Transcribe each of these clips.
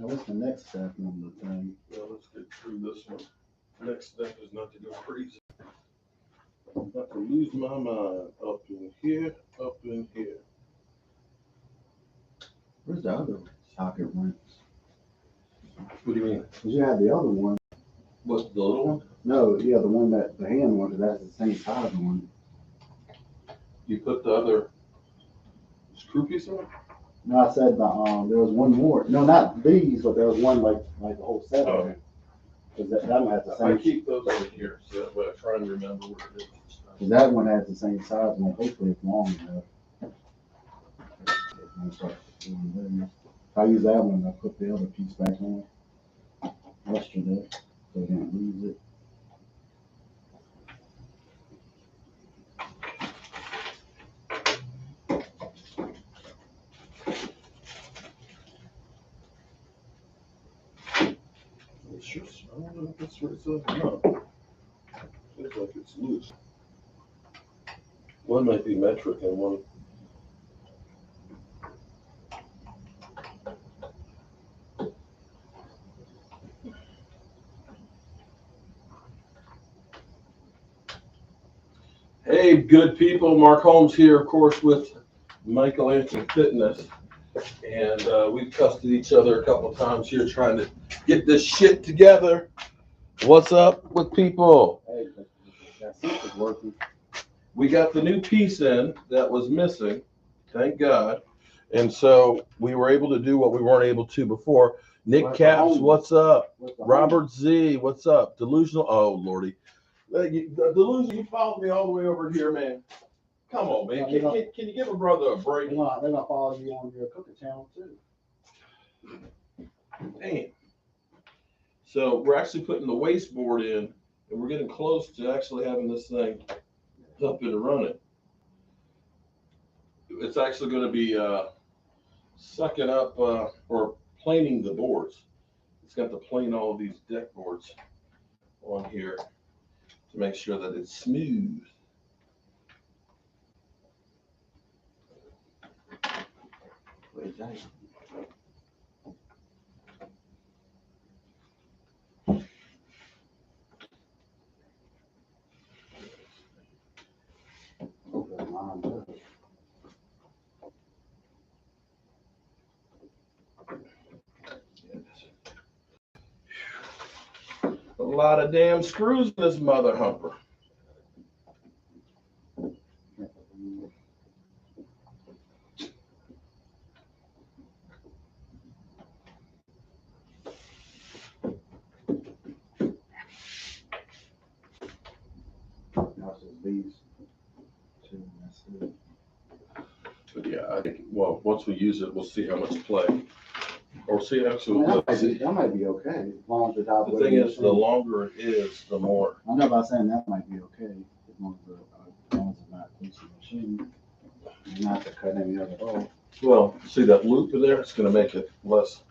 Now what's the next step on the thing? Well, let's get through this one. Next step is not to go crazy. Not to lose my mind. Up in here, up in here. Where's the other socket wrench? What do you mean? Because you had the other one. What, the little one? No, yeah, the one that the hand one, because that's the same size one. You put the other screw piece on? No, I said there was one more. No, not these, but there was one like a whole set of them. Because that one has the same. I keep those over here, so that way I try and remember where it is. Because that one has the same size one. Hopefully it's long enough. If I use that one, I put the other piece back on yesterday, so I didn't lose it. I don't know if that's where it says or not. Looks like it's loose. One might be metric and one. Hey, good people. Mark Holmes here, of course, with Michelangelo Fitness. And we've cussed at each other a couple of times here trying to get this shit together. What's up with people? Hey, that seat is working. We got the new piece in that was missing, thank God. And so we were able to do what we weren't able to before. Nick Caps, what's up? Robert Z, what's up? Delusional, oh Lordy. Delusional, you followed me all the way over here, man. Come on, man. Can you give a brother a break? They're gonna follow you on your cooking channel too. Damn. So we're actually putting the wasteboard in, and we're getting close to actually having this thing up and running. It's actually going to be sucking up or planing the boards. It's got to plane all of these deck boards on here to make sure that it's smooth. Where's that? A lot of damn screws in this mother humper. These two, that's it. But yeah, I think, well, once we use it, we'll see how much play. Or see, actually, that might be okay. As long as the thing is, the longer it is, the more. I'm not about saying that might be okay. As long as it's not close to the machine. Not to cut any of it off. Well, see that loop in there? It's going to make it less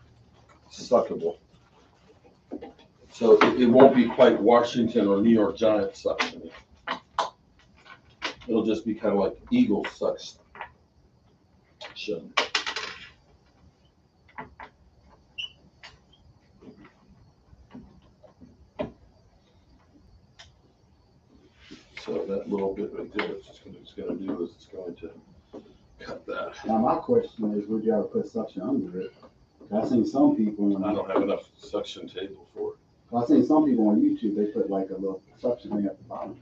suckable. So it won't be quite Washington or New York Giant suction. It'll just be kind of like Eagle suction. So that little bit right there, it's going to do is it's going to cut that. Now my question is, would you ever put suction under it? I've seen some people. I don't have enough suction table for it. I've seen some people on YouTube. They put like a little suction thing at the bottom.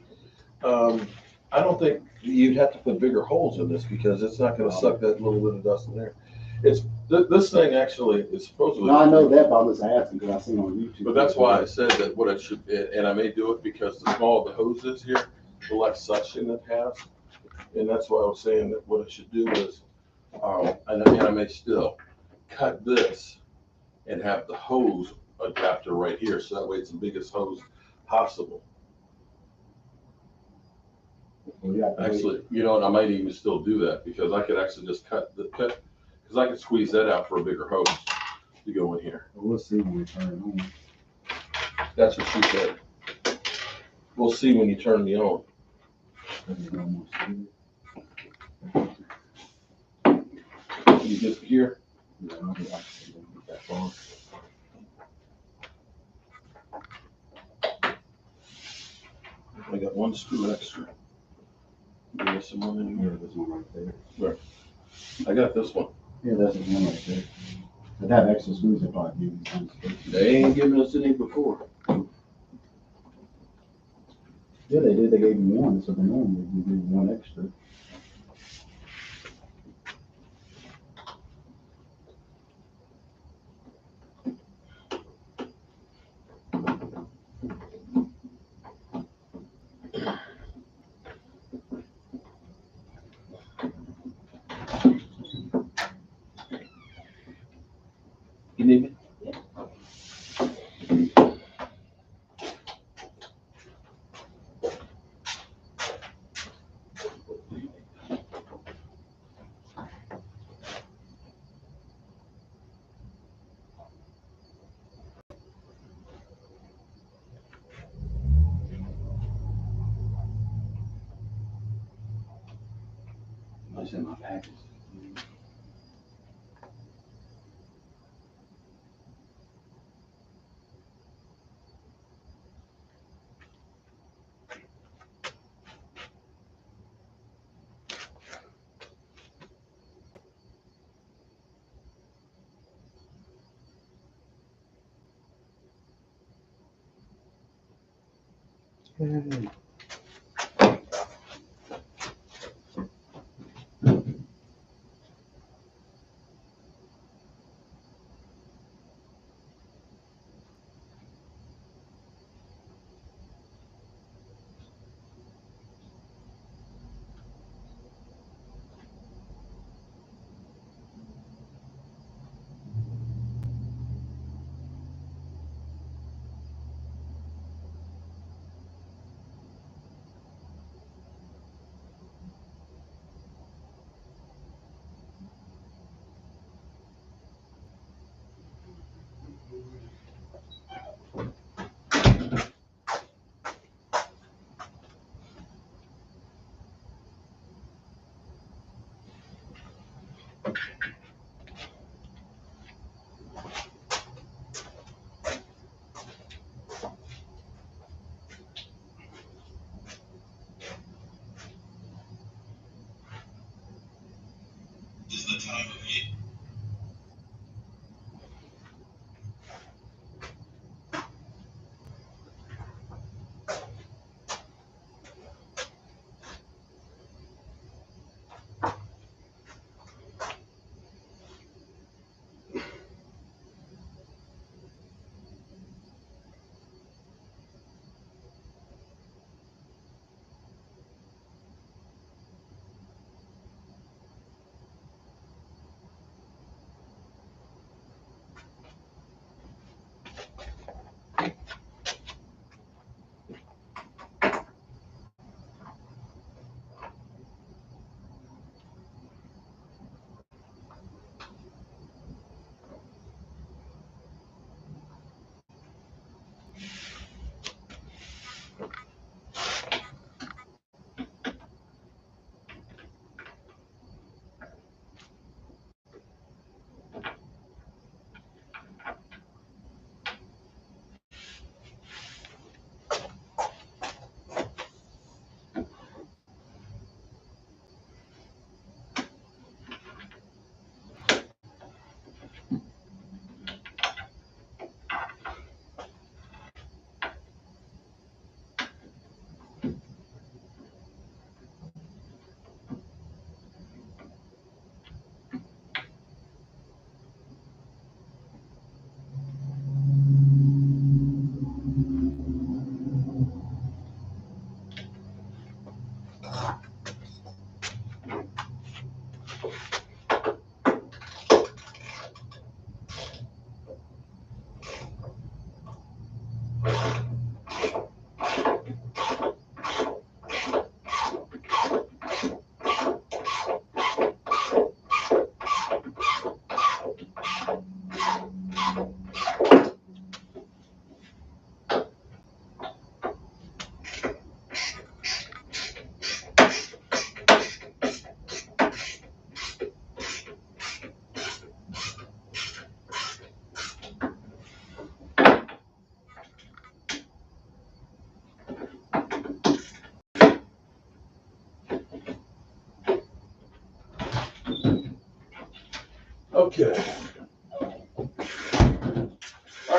I don't think you'd have to put bigger holes in this because it's not going to suck that little bit of dust in there. It's this thing actually is supposedly. No, I know that, but I was asking because I've seen on YouTube. But that's why I said that what it should, and I may do it because the smaller the hose is here, the less suction it has, and that's why I was saying that what I should do is, and I may still cut this and have the hose adapter right here, so that way it's the biggest hose possible. Well, actually, you know what? I might even still do that because I could actually just cut because I could squeeze that out for a bigger hose to go in here. We'll see when we turn it on. That's what she said. We'll see when you turn me on. You just here? Yeah, I'll be that far. got one screw extra. There's some one in here. Yeah, there's one right there. I got this one. Yeah, that's the one right there. If that extra screws, they probably give you some space. They ain't giving us any before. Yeah, they did. They gave you one, so they normally give you one extra. You need me? I sent my package.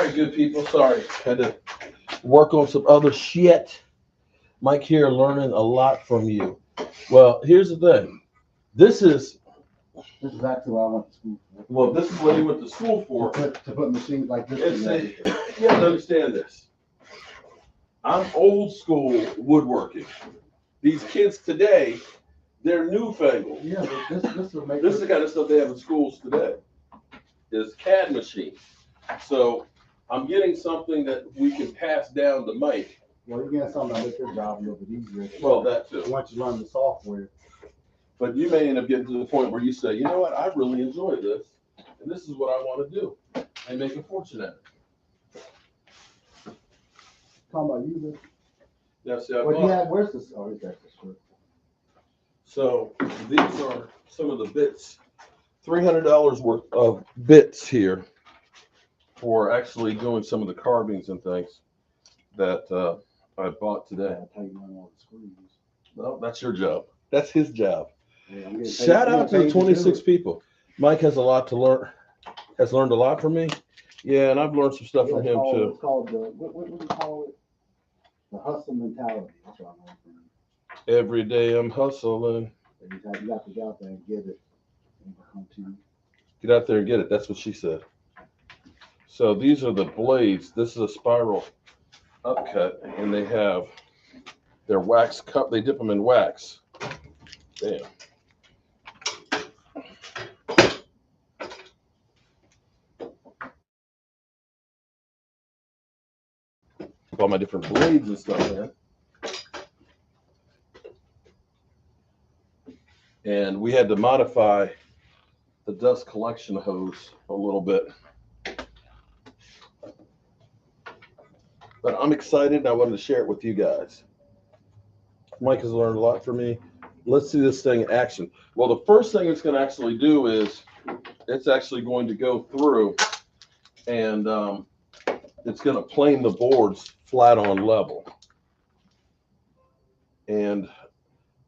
right, good people. Sorry, had to work on some other shit. Mike here, learning a lot from you. Well, here's the thing. This is actually what I went to school for. Well, this is what he went to school for. To put machines like this It's together. you have to understand this. I'm old school woodworking. These kids today, they're newfangled. Yeah, but this will make This is the kind of stuff they have in schools today. Is CAD machines. So I'm getting something that we can pass down to Mike. Well, you're getting something that makes your job a little bit easier. Well, that too. Once you learn the software. But you may end up getting to the point where you say, you know what, I really enjoy this, and this is what I want to do, and make a fortune at it. Talking about using. Yeah, see, Where's this? Oh, he's got the script. So these are some of the bits, $300 worth of bits here for actually doing some of the carvings and things that I bought today. I'll tighten on all the screws. Well, that's your job. That's his job. Yeah, I'm getting paid- Shout I'm out to getting the paid 26 do it. people. Mike has a lot to learn. Has learned a lot from me. Yeah, and I've learned some stuff from him too. It's called the what do you call it? The hustle mentality. That's what I'm from. Every day I'm hustling. You got to get out there and get it. And come to you. Get out there and get it. That's what she said. So these are the blades. This is a spiral upcut, and they have their wax cup. They dip them in wax. Damn. All my different blades and stuff, man. And we had to modify the dust collection hose a little bit. But I'm excited and I wanted to share it with you guys. Mike has learned a lot from me. Let's see this thing in action. Well, the first thing it's going to actually do is it's actually going to go through and it's going to plane the boards flat on level. And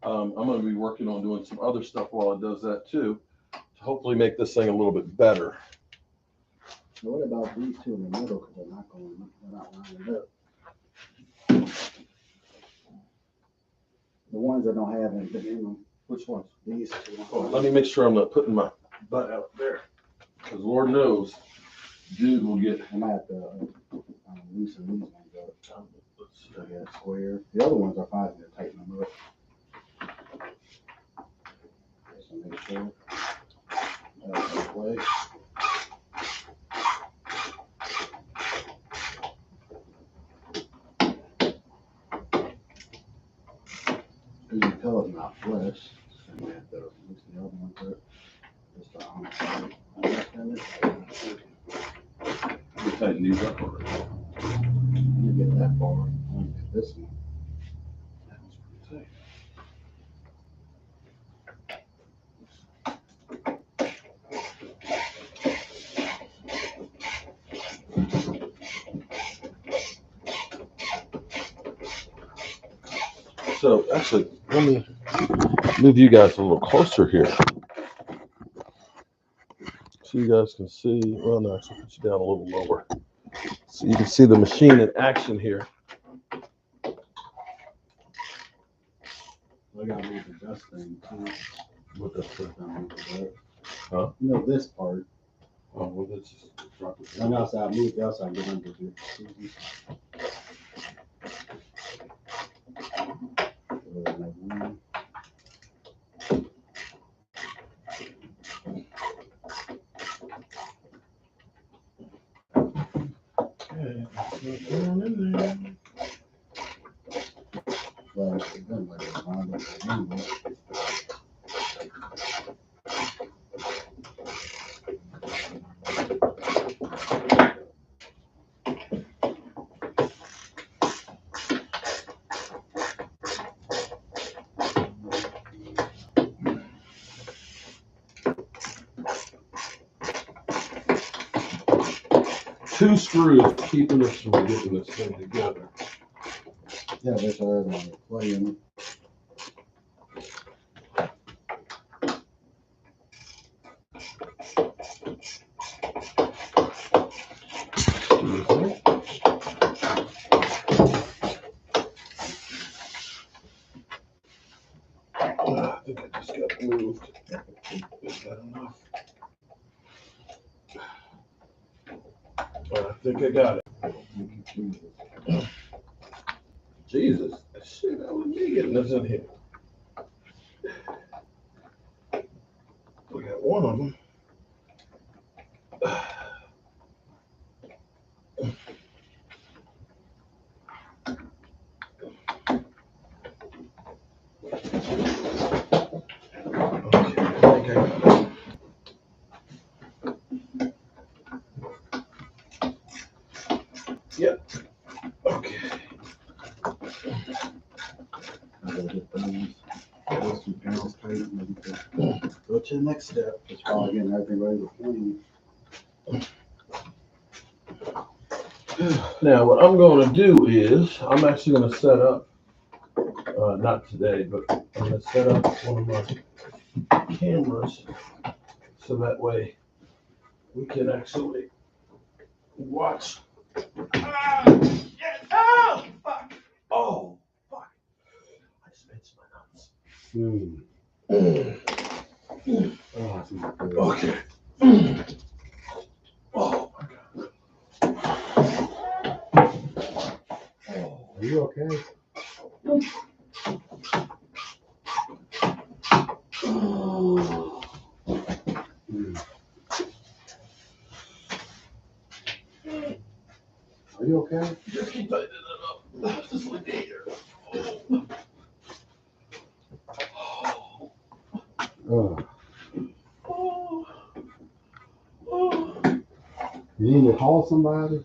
I'm going to be working on doing some other stuff while it does that too, to hopefully make this thing a little bit better. So what about these two in the middle? Because they're not lining up. The ones that don't have anything in them. Which ones? These two. Oh, let me make sure I'm not putting my butt out there. Because Lord knows, dude will get. I might have to loosen these ones up. So they got square. The other ones are fine. They're tighten them up. So make sure. That's the way. You can tell it's not flesh. So we have to loosen the other ones up. Just the outside. We tighten these up already. You get that far. Only get this one. That one's pretty tight. So actually, let me move you guys a little closer here, so you guys can see. Well, no, actually, put you down a little lower, so you can see the machine in action here. I gotta move the dust thing too. What the fuck? Huh? You know this part. Oh, well, let's just drop it. On the outside, move the outside, get under it. Okay, let's go down in there. Well, it doesn't like it's lined up anyway. Two screws keeping us from getting this thing together. Yeah, there's our other one playing. I think I just got moved. Is that enough? I think I got it. Jesus. Shit, that was me getting this in here. We got one of them. Yep. Okay. Those 2 pounds tight, maybe go to the next step. It's probably getting everything ready to clean. Now, what I'm going to do is, I'm actually going to set up, not today, but I'm going to set up one of my cameras so that way we can actually watch. Oh, fuck. Oh, fuck. I spit my nuts. Oh, that's not good. Okay. Oh, my God. Are you okay? Are you okay? Just keep tightening it up. Just like here. You need to call somebody?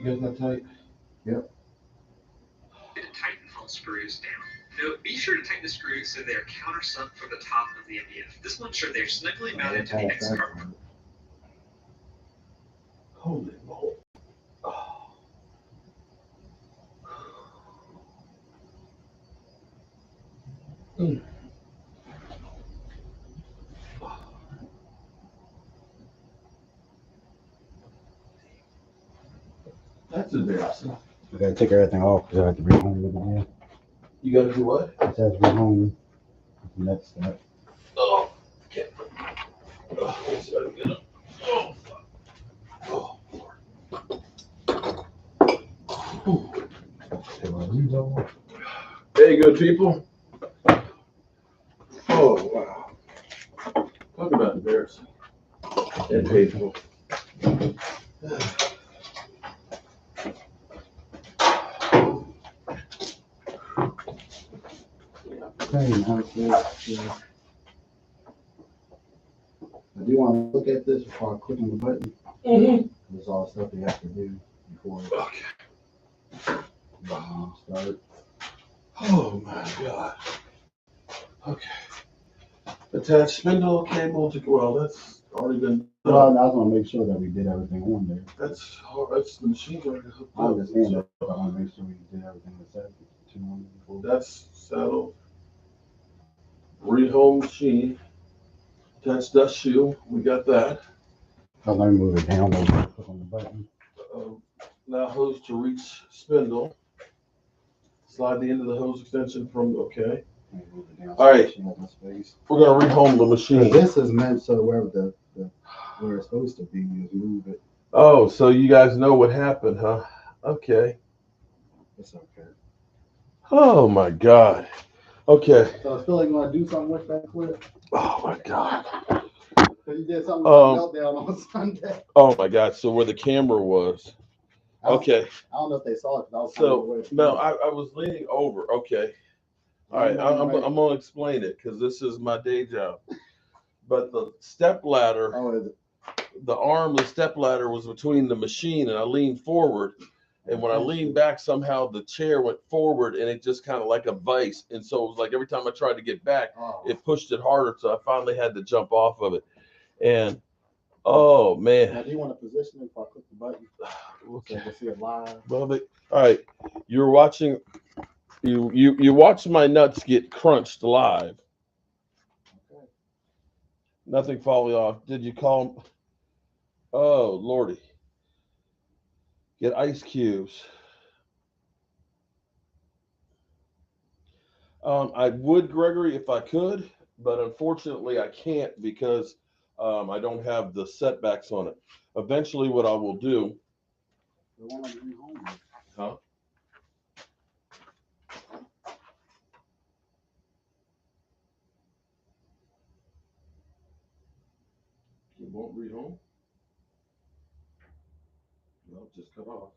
You got that tight? Yep. To tighten all screws down. Now, be sure to tighten the screws so they're countersunk from the top of the MDF. This will ensure they're snugly mounted to the X-carve. Holy moly. Oh. That's embarrassing. I gotta take everything off because I have to rehome it again. You got to do what? It says rehome. The next step. Oh, can't. Oh, let's try to get up. Oh, fuck. Oh, Lord. There you go, people. Oh, wow. Talk about embarrassing and painful. Okay, now so, I do want to look at this before I click on the button. There's all the stuff you have to do before Okay. start. Oh my God. Okay. Attach spindle cable to, well, that's already been Well, I done. just want to make sure that we did everything on there. That's the machine's already hooked I up. understand that, but I want to make sure we did everything that's set to on before. That's settled. Rehome machine. Attach dust shield. We got that. Let me move it down. Click on the button. Now hose to reach spindle. Slide the end of the hose extension from, okay. Move it down. All right. Space. We're gonna rehome the machine. This is meant so where where it's supposed to be, you move it. Oh, so you guys know what happened, huh? Okay. It's okay. Oh my God. Okay. So I feel like you want to do something with that quick. Oh my God. So you did something with meltdown on Sunday. Oh my God. So where the camera was. Okay. I don't know if they saw it. So no, I was leaning over. Okay. All right. I'm gonna explain it because this is my day job. But the step ladder, the arm of the step ladder was between the machine, and I leaned forward. And when I leaned back, somehow the chair went forward, and it just kind of like a vice. And so it was like every time I tried to get back, it pushed it harder. So I finally had to jump off of it. And oh man! Now, do you want to position it if I click the button? Okay. So you can see it live. Well, all right. You're watching. You watch my nuts get crunched live. Okay. Nothing falling off. Did you call him? Oh Lordy! Get ice cubes. I would, Gregory, if I could, but unfortunately I can't because I don't have the setbacks on it. Eventually, what I will do. Huh? You won't rehome? No, just cut off.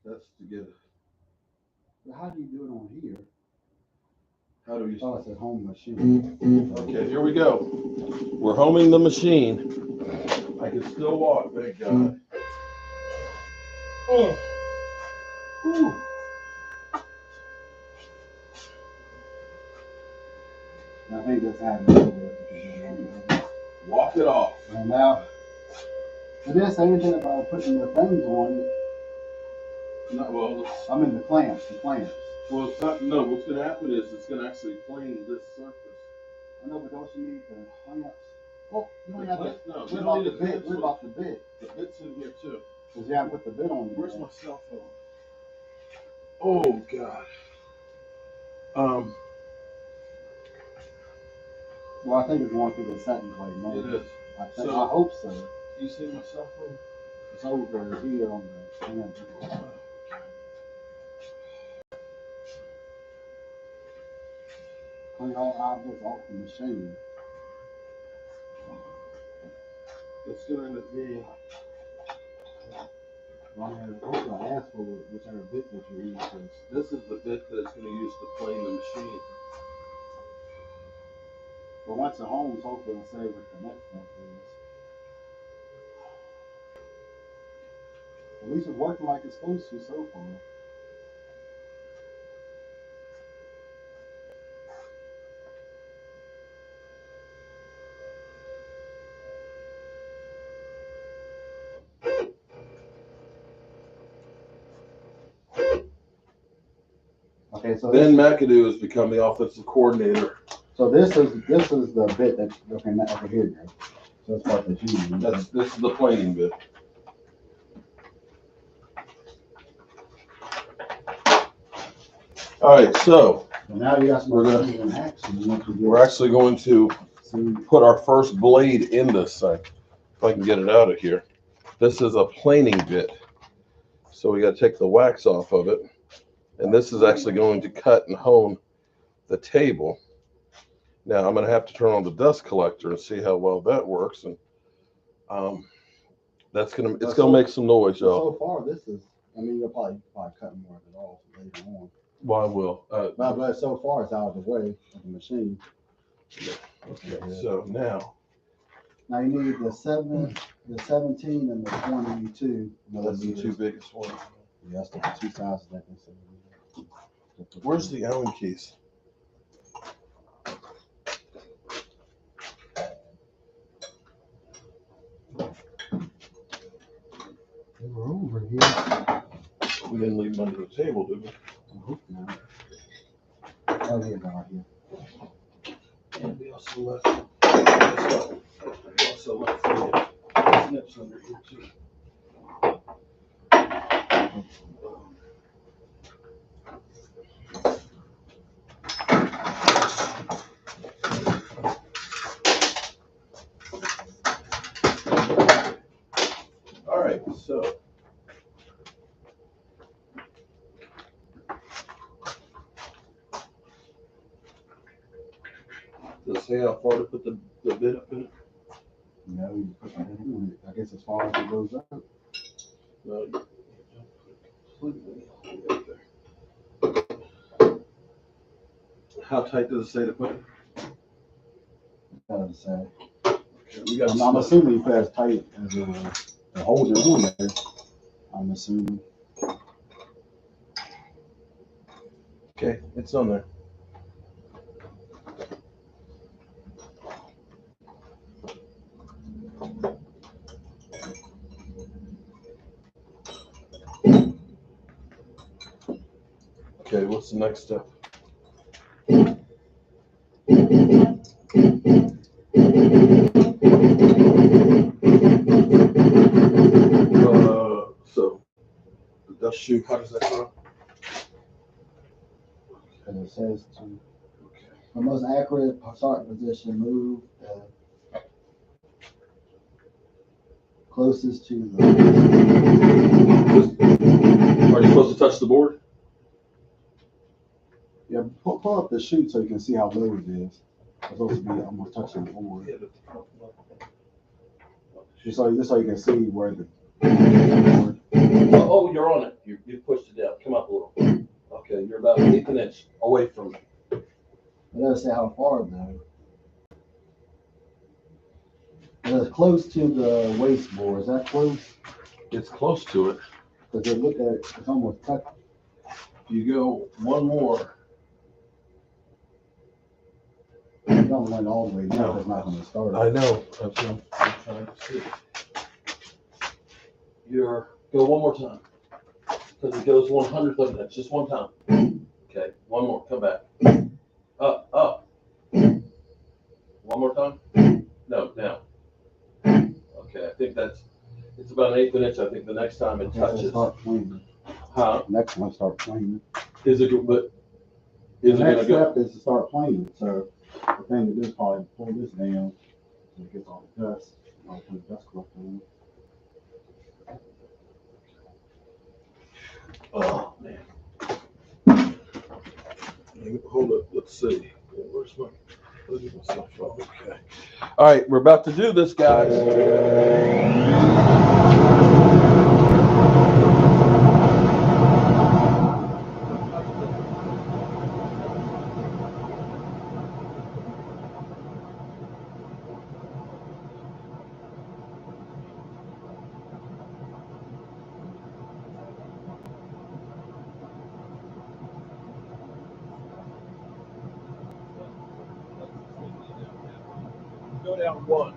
That's to get it. Well, how do you do it on here? How do we? Oh, it's a home machine. Okay, here we go. We're homing the machine. I can still walk, thank God. Oh. Whew. I think that's happening. Walk it off. And now, it didn't say anything about putting the things on it. No, well, I mean the clamps. Well, it's not. No, what's going to happen is it's going to actually plane this surface. I know, but don't you need the clamps? Oh, you don't have to. No, what about the bit? What about the bit? The bit's in here too. Because you haven't put the bit on. Where's my cell phone? Oh God. Well, I think it's going through the setting plate. No? It is. I hope so. You see my cell phone? It's over here on the stand. Clean all objects off the machine. It's going to end up being. Well, I'm going to ask for whichever bit that you use. This is the bit that it's going to use to plane the machine. But once it homes, hopefully it'll say what the next step is. At least it's working like it's supposed to so far. Okay, so Ben McAdoo has become the offensive coordinator. So this is the bit that over here, guys. So that's what that you use. This is the planing bit. All right, so now you got some we're action. actually going to put our first blade in this thing. If I can get it out of here. This is a planing bit. So we got to take the wax off of it. And this is actually going to cut and hone the table. Now I'm going to have to turn on the dust collector and see how well that works. And it's going to make some noise, y'all. So far, this is. I mean, you'll probably cut more of it off later on. Well, I will. But so far it's out of the way of the machine. Okay, so now Now you need the 17 and the 22 that's the two millimeters. biggest ones. Yeah, that's the two sizes that they say. Where's the Allen keys? They were over here. We didn't leave them under the table, did we? I hope not. Oh, they're right here. And we also left. We also left the snips under here too. All right, so. Does it say how far to put the bit up in it? No, you put that in. I guess as far as it goes up. No, you don't put it completely all the way up there. How tight does it say to put it? Does say. Okay, we got. I'm assuming you put as tight as to hold it on there. I'm assuming. Okay, it's on there. Okay, what's the next step? So the dust shoe, how does that go? And it says to the most accurate starting position, move closest to the. Are you supposed to touch the board? Yeah, pull up the chute so you can see how low it is. It's supposed to be almost touching the board. Just so you can see where the. Oh, you're on it. You pushed it down. Come up a little. Okay, you're about 1/8 inch away from it. It doesn't say how far though. It's close to the waste board. Is that close? It's close to it. Because they look at it, it's almost touch. You go one more. It don't went all the way down. It's not going to start. I know. That's what I'm trying to see. Go one more time. Because it goes 1/100th of an inch. Just one time. Okay, one more. Come back. Up. One more time? No, down. Okay, I think it's about 1/8 inch. I think the next time it touches. Start cleaning. Huh? Next one, start cleaning. Is it good? The next step is to start cleaning. So the thing to do is probably pull this down so it gets all the dust. I'll put the dust collector in. Oh, man. Hold up. Let's see. Where's my stuff from? Okay. All right, we're about to do this, guys. Go down one.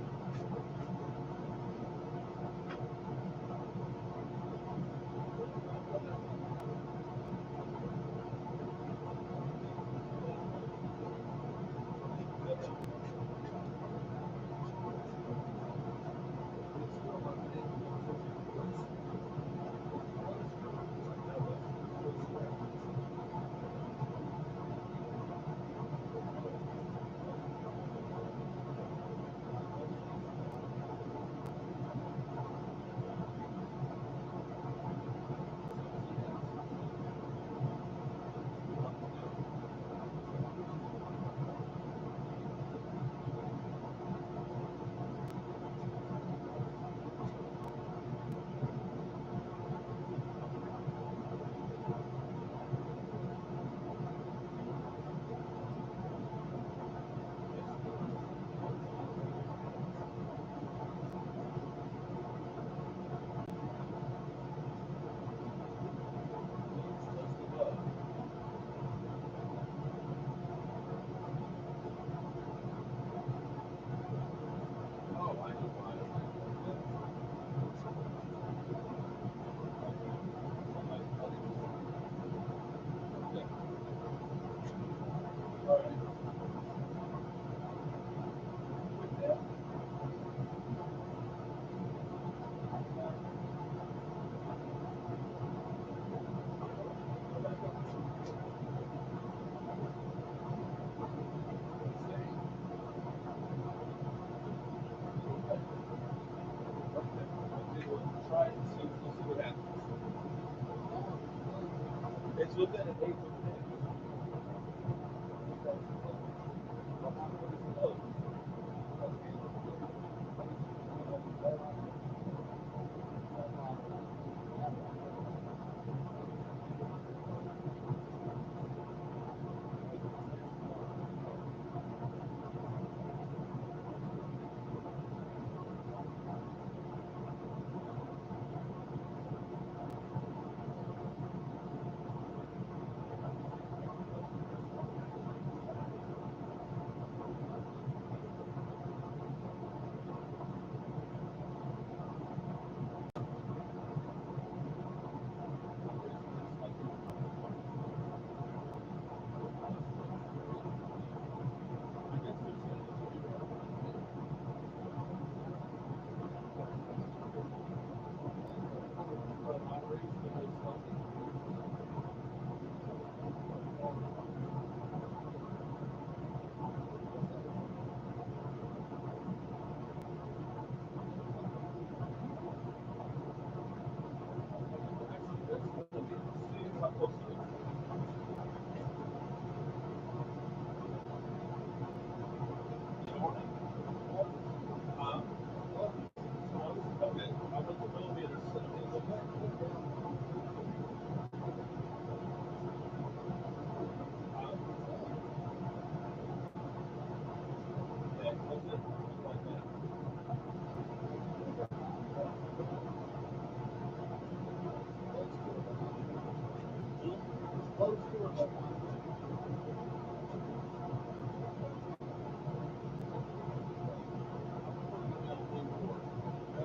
It's within an eighth of an inch.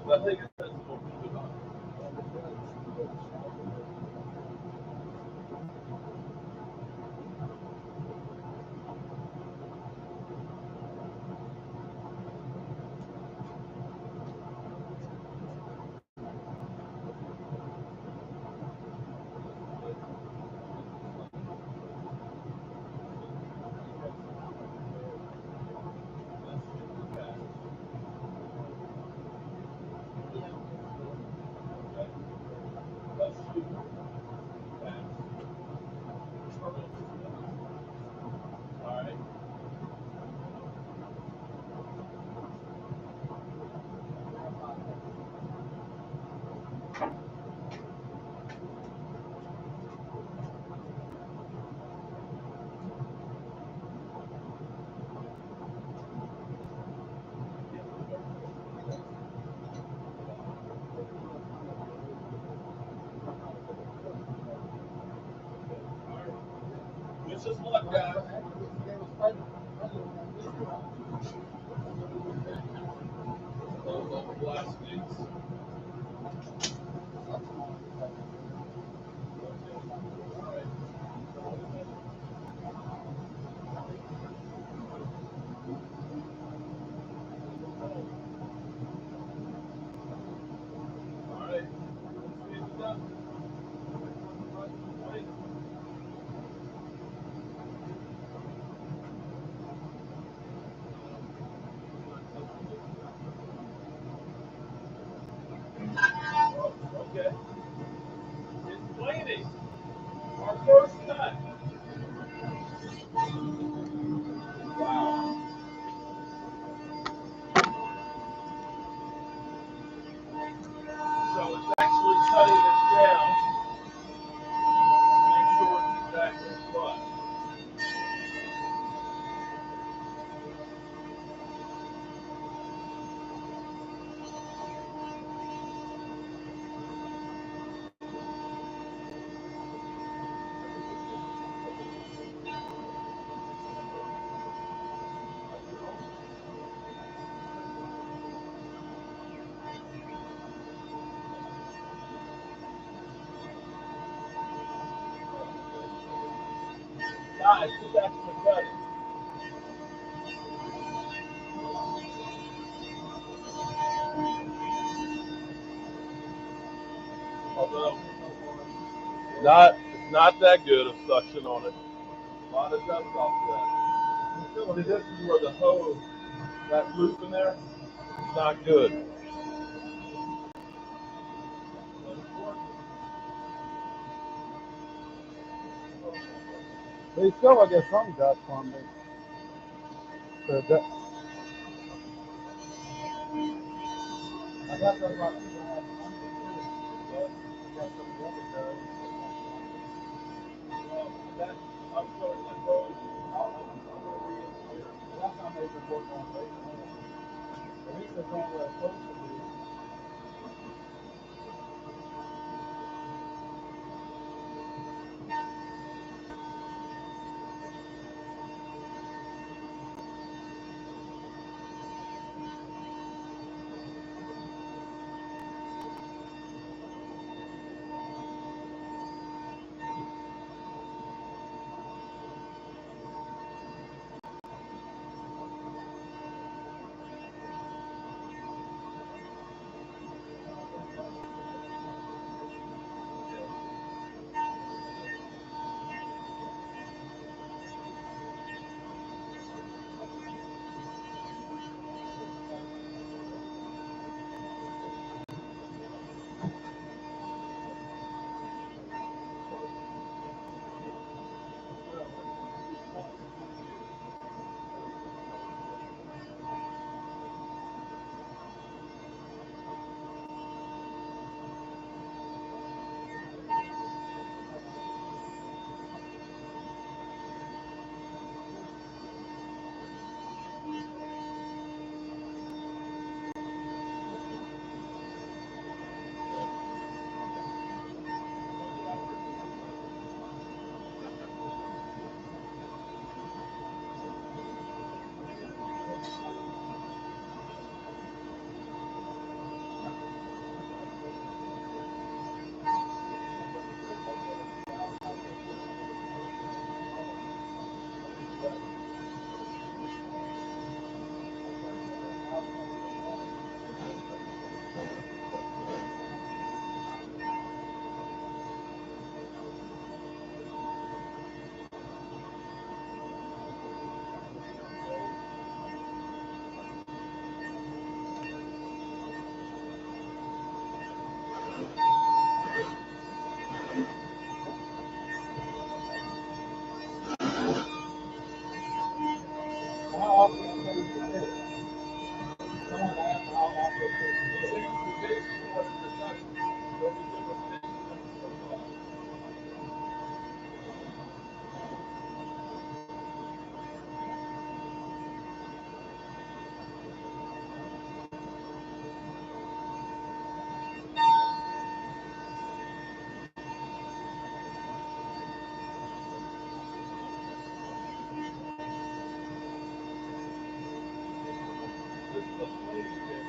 I think that's what we do. Wish us luck, guys. Those plastics. Okay. It's planing. Our first cut. Wow. So it's actually cutting this down. Make sure it's exactly flush. Guys, it's actually cutting. Although it's not that good of suction on it. A lot of dust off that. See, this is where the hose, that loop in there, it's not good. But it's working. They still will get some dust from it. The dust. I got some about people have under too. But I got some of the other guys. Well, that I'm sure like those. I'm gonna re-engineer. That's how they've been working on later on. At least it's on where it's supposed to be. How often I tell you to hit? Someone asked how often it takes to hit. Seems to be according to Kentucky. There'll be different states and different protocols. This is a cleaning day.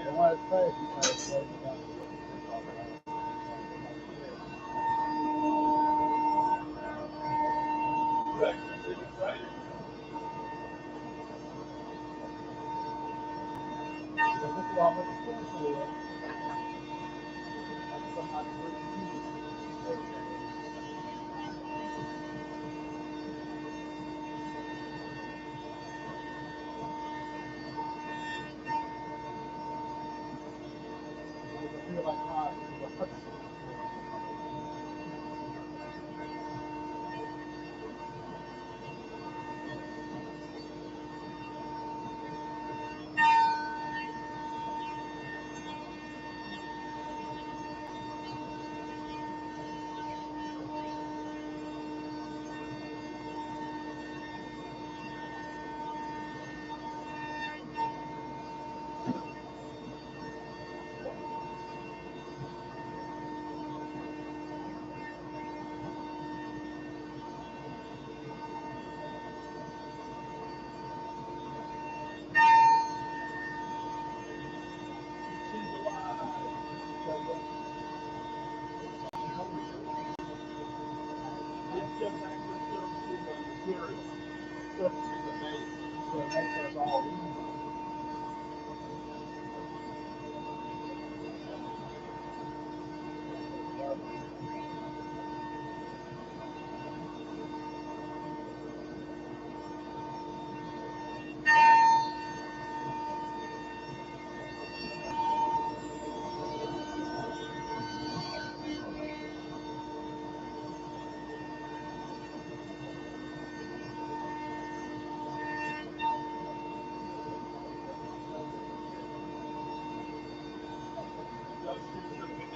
And when it's fast, you might slow it down to get the stick off the line. Right, that's exciting. Because this is all the school for. Like somebody brings you. I feel like God is a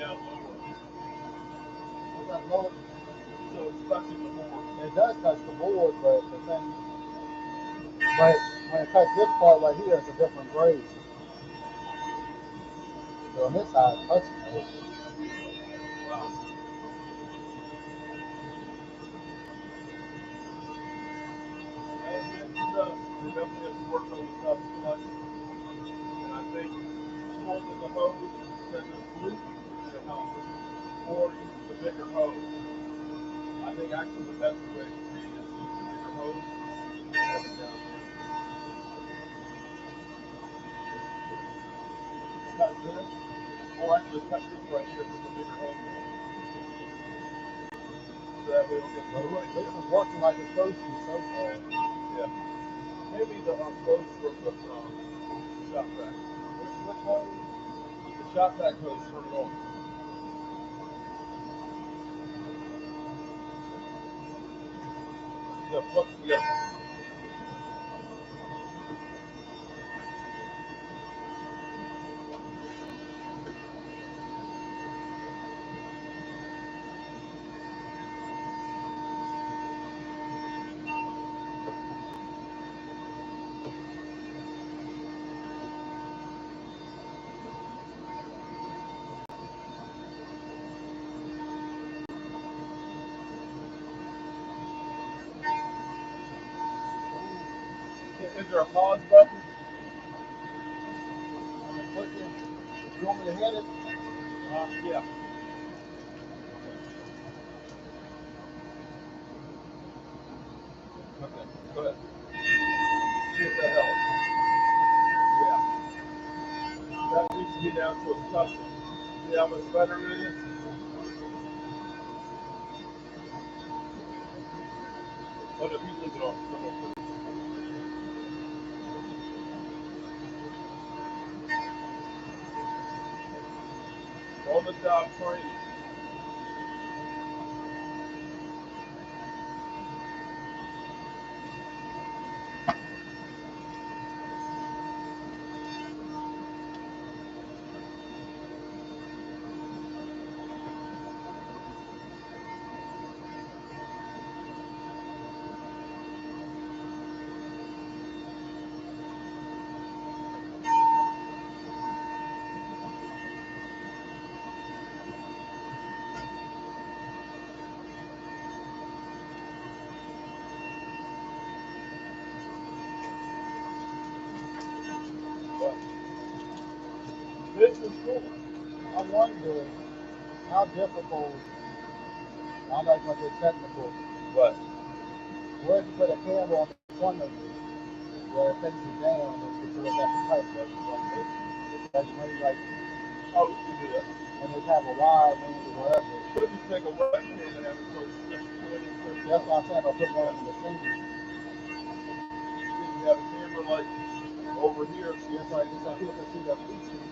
down lower. Is that low? So it's touching the board. It does touch the board, but the thing, but when it cuts this part right here, it's a different grade. So on this side, it touches it. Wow. We definitely have to work on the top selection. And I think holding the hose instead of loop should help. Or use the bigger hose. I think actually the best way to be is use the bigger hose and have it down here. Cut this, or actually cut this right here, put the bigger hose on. So that way it'll get low right This here. is working like it's supposed to so far. Yeah. Maybe the hose from the shop vac. Which hose? The shop vac hose, turn it on. Yeah, flip, yeah. Is there a pause button? You want me to hit it? Yeah. Okay, go ahead. See if that helps. Yeah. That needs to be down to a touching. See how much better it is? Oh, no, you leave it on. On the job training. But this is cool. I wonder how difficult, I'm not going to get technical, But where you put a camera on the front of you, where it faces down and you can look at the type of it. Like maybe like, oh, you can do that. and they have a wide range or whatever. Could you take a webcam and have it so it's just pointing to That's what I'm saying, I'll put one in the finger. you have a camera like over here. It's like people can see their features.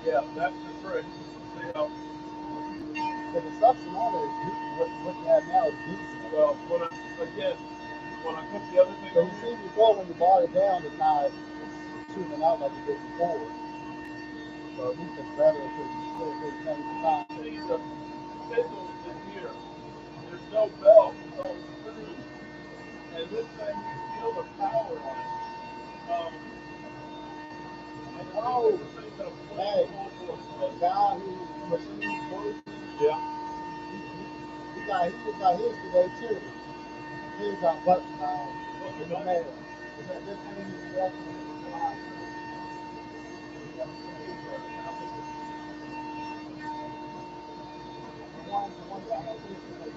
Yeah, that's the trick. See how? But the suction on it is deep. What you have now is decent. Well, when I put the other thing So on you see before when you bar it down, it's not shooting out like it did before. So at least it's better because you still get the same time. see the spindle is here. There's no belt, it's all screws. And this thing, you feel the power on it. And the thing that Hey, the guy who machines work, yeah. he got his today too. His got button down in the mail. Is that this thing he's walking in the line? The one guy has his today.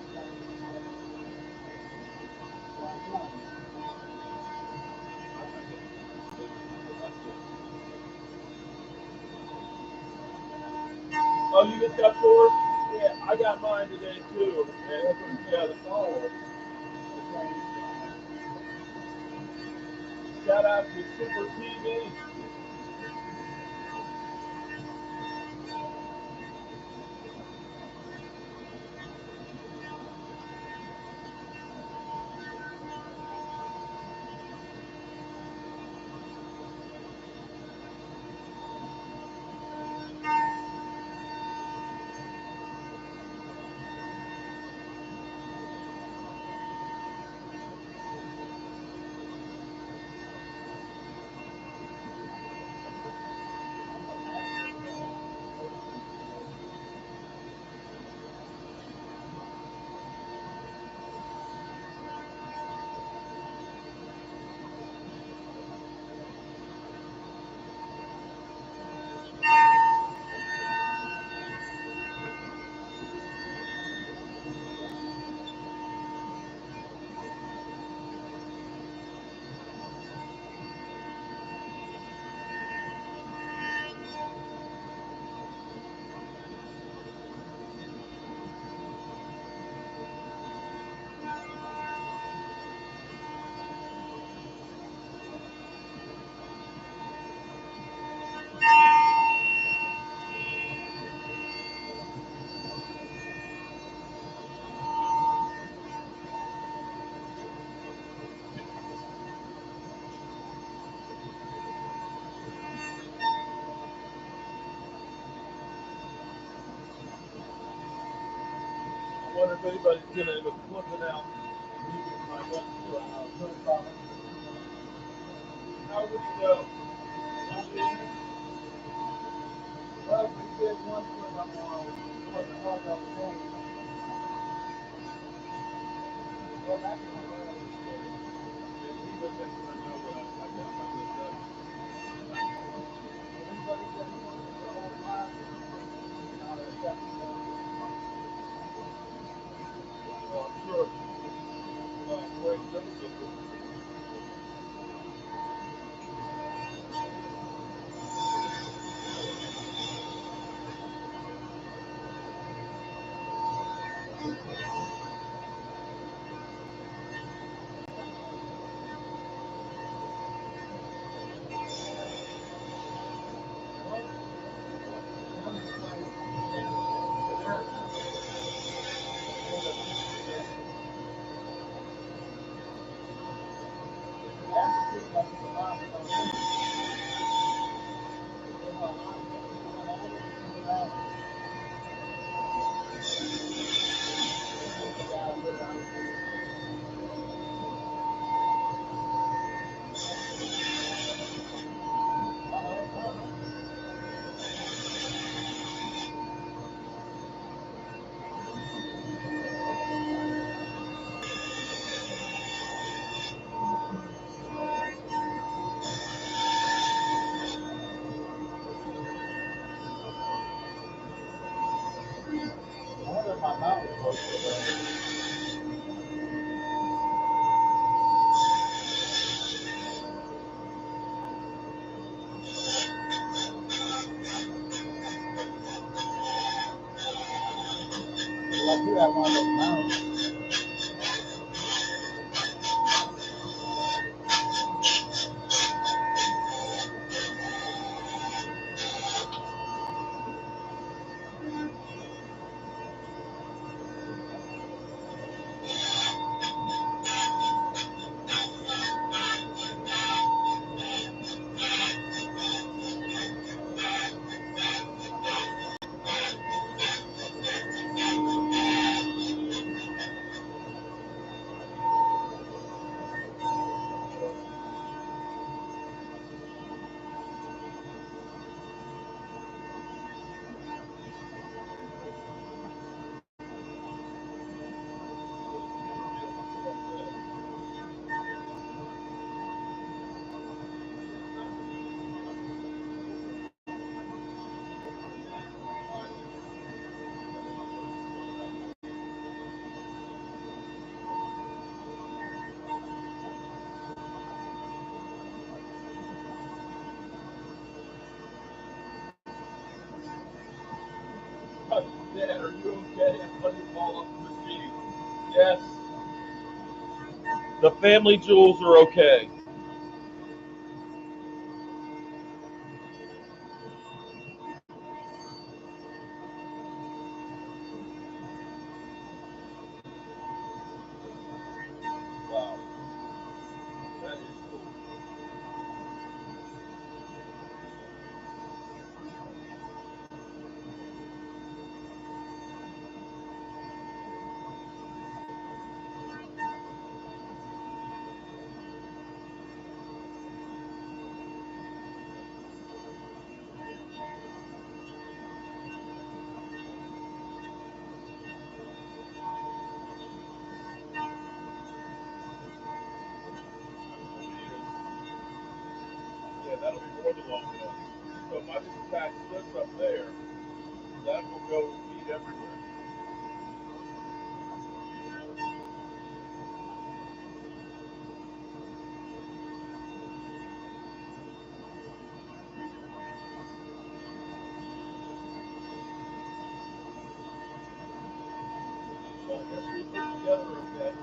Oh, you just got yours? Yeah, I got mine today too. And yeah, the follower. Shout out to Super TV. wonder if anybody's gonna end up flipping out leaving my gun for a house. How would you know? Well, we did one for the hard up thing. Well, that's my last story. And he was just gonna know that I got my gun done. Anybody that wants the whole lot, sure. Where's Joseph? I wonder if my mouth is close to that. Well, I do have one of those mounts. Dad, are you okay? I'm putting the ball off the machine. Yes. The family jewels are okay. Wow. That is cool. Yeah, that'll be more than long enough. So if I just attach this up there, that will go feed everywhere. So I guess we put it together okay.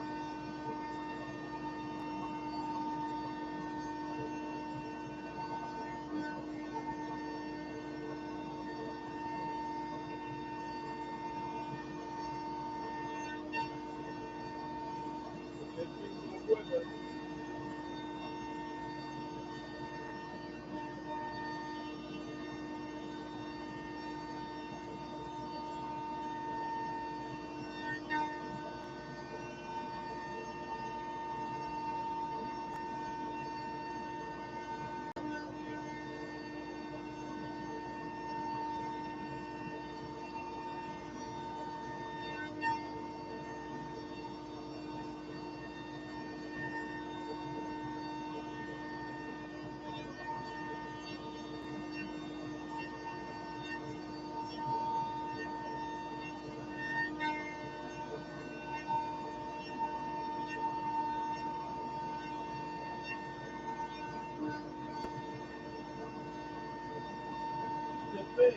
think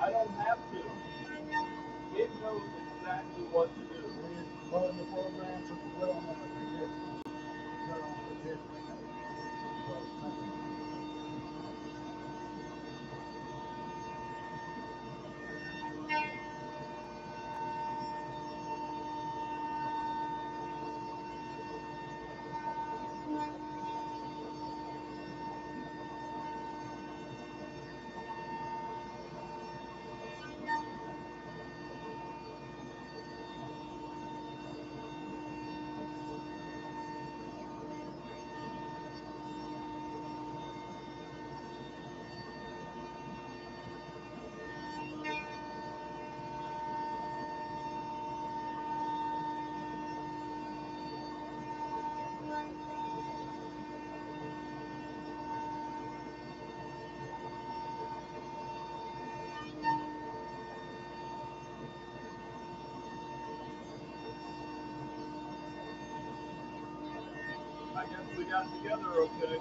I don't have to. It knows exactly what to do. Well, in the program, if you put on a predict, put on predict, so it's nothing. I guess we got together okay.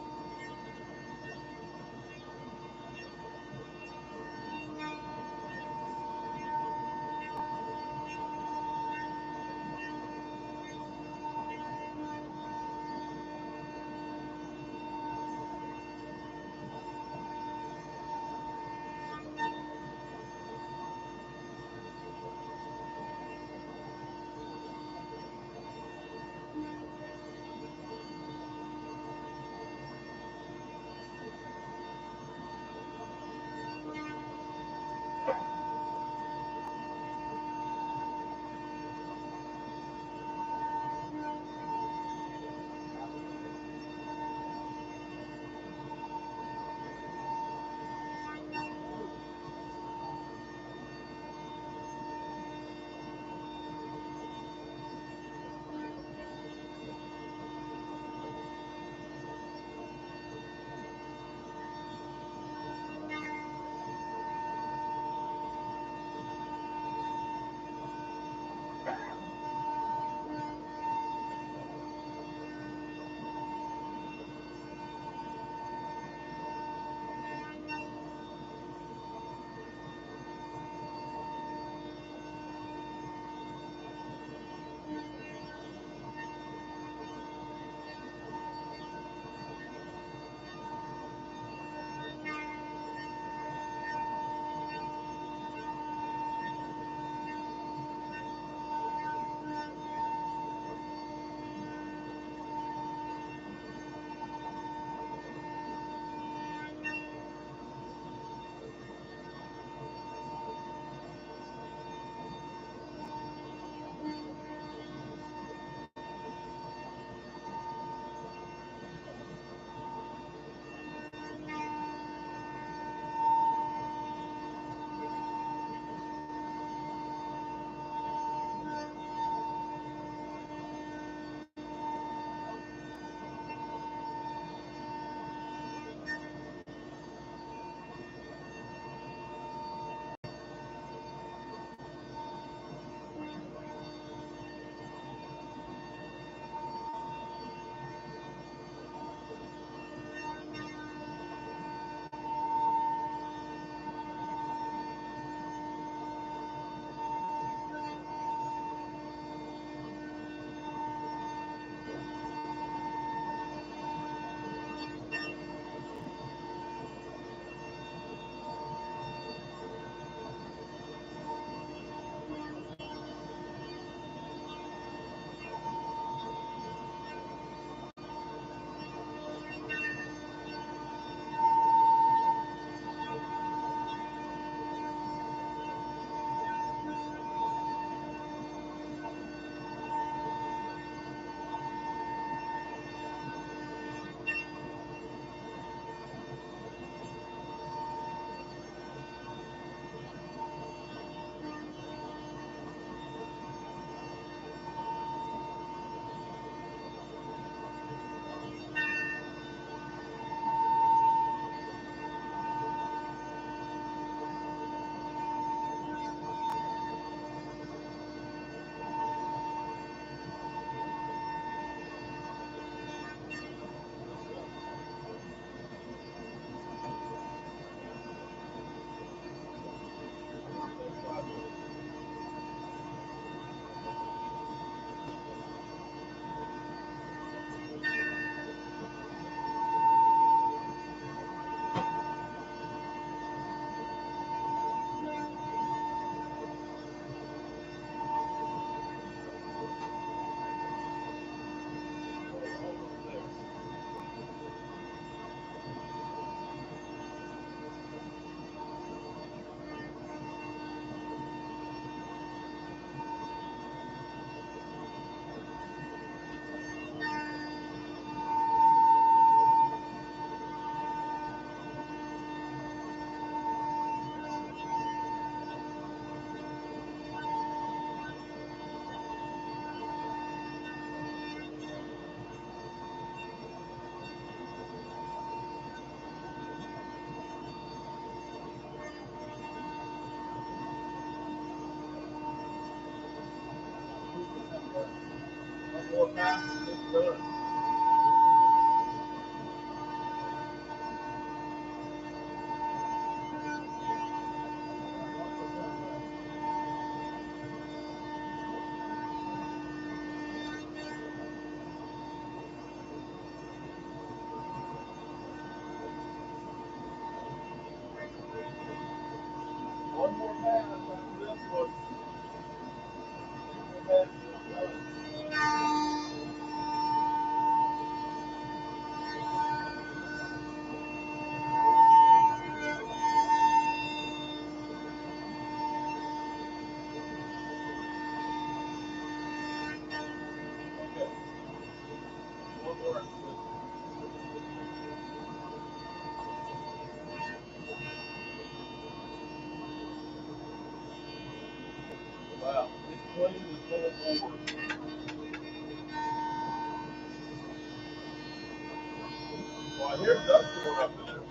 here's Dustin going up to do.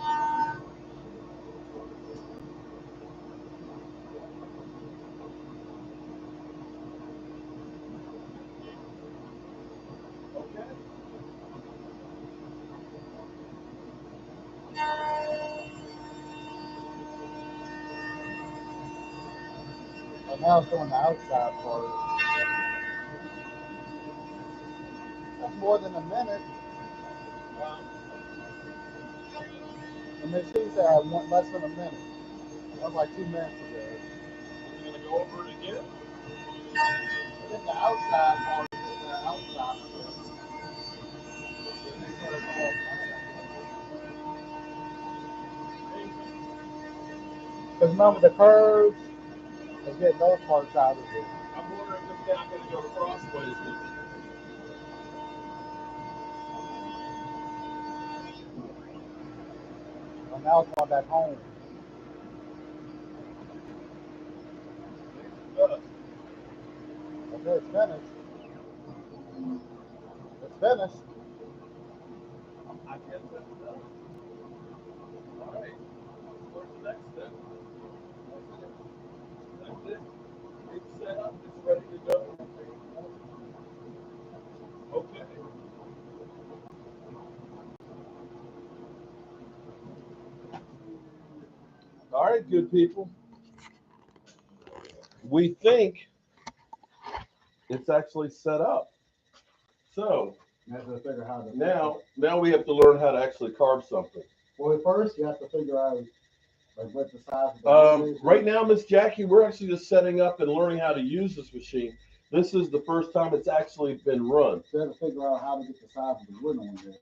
Okay. But now it's doing the outside part. That's more than a minute. The machine said I want less than a minute. That was like 2 minutes ago. You gonna go over it again? But then the outside part is the outside. Because remember the curves, let's get those parts out of it. I'm wondering if this guy's gonna go crossways with it. And now it's going back home. Dust. Okay, it's finished. It's finished. I guess that's done. All right. What's the next step? That's it. It's set up. It's ready to go. Okay. All right, good people. We think it's actually set up. So You have to figure out how to now we have to learn how to actually carve something. Well, first you have to figure out like what the size of the wood is. Right now, Miss Jackie, we're actually just setting up and learning how to use this machine. This is the first time it's actually been run. So you have to figure out how to get the size of the wood on there,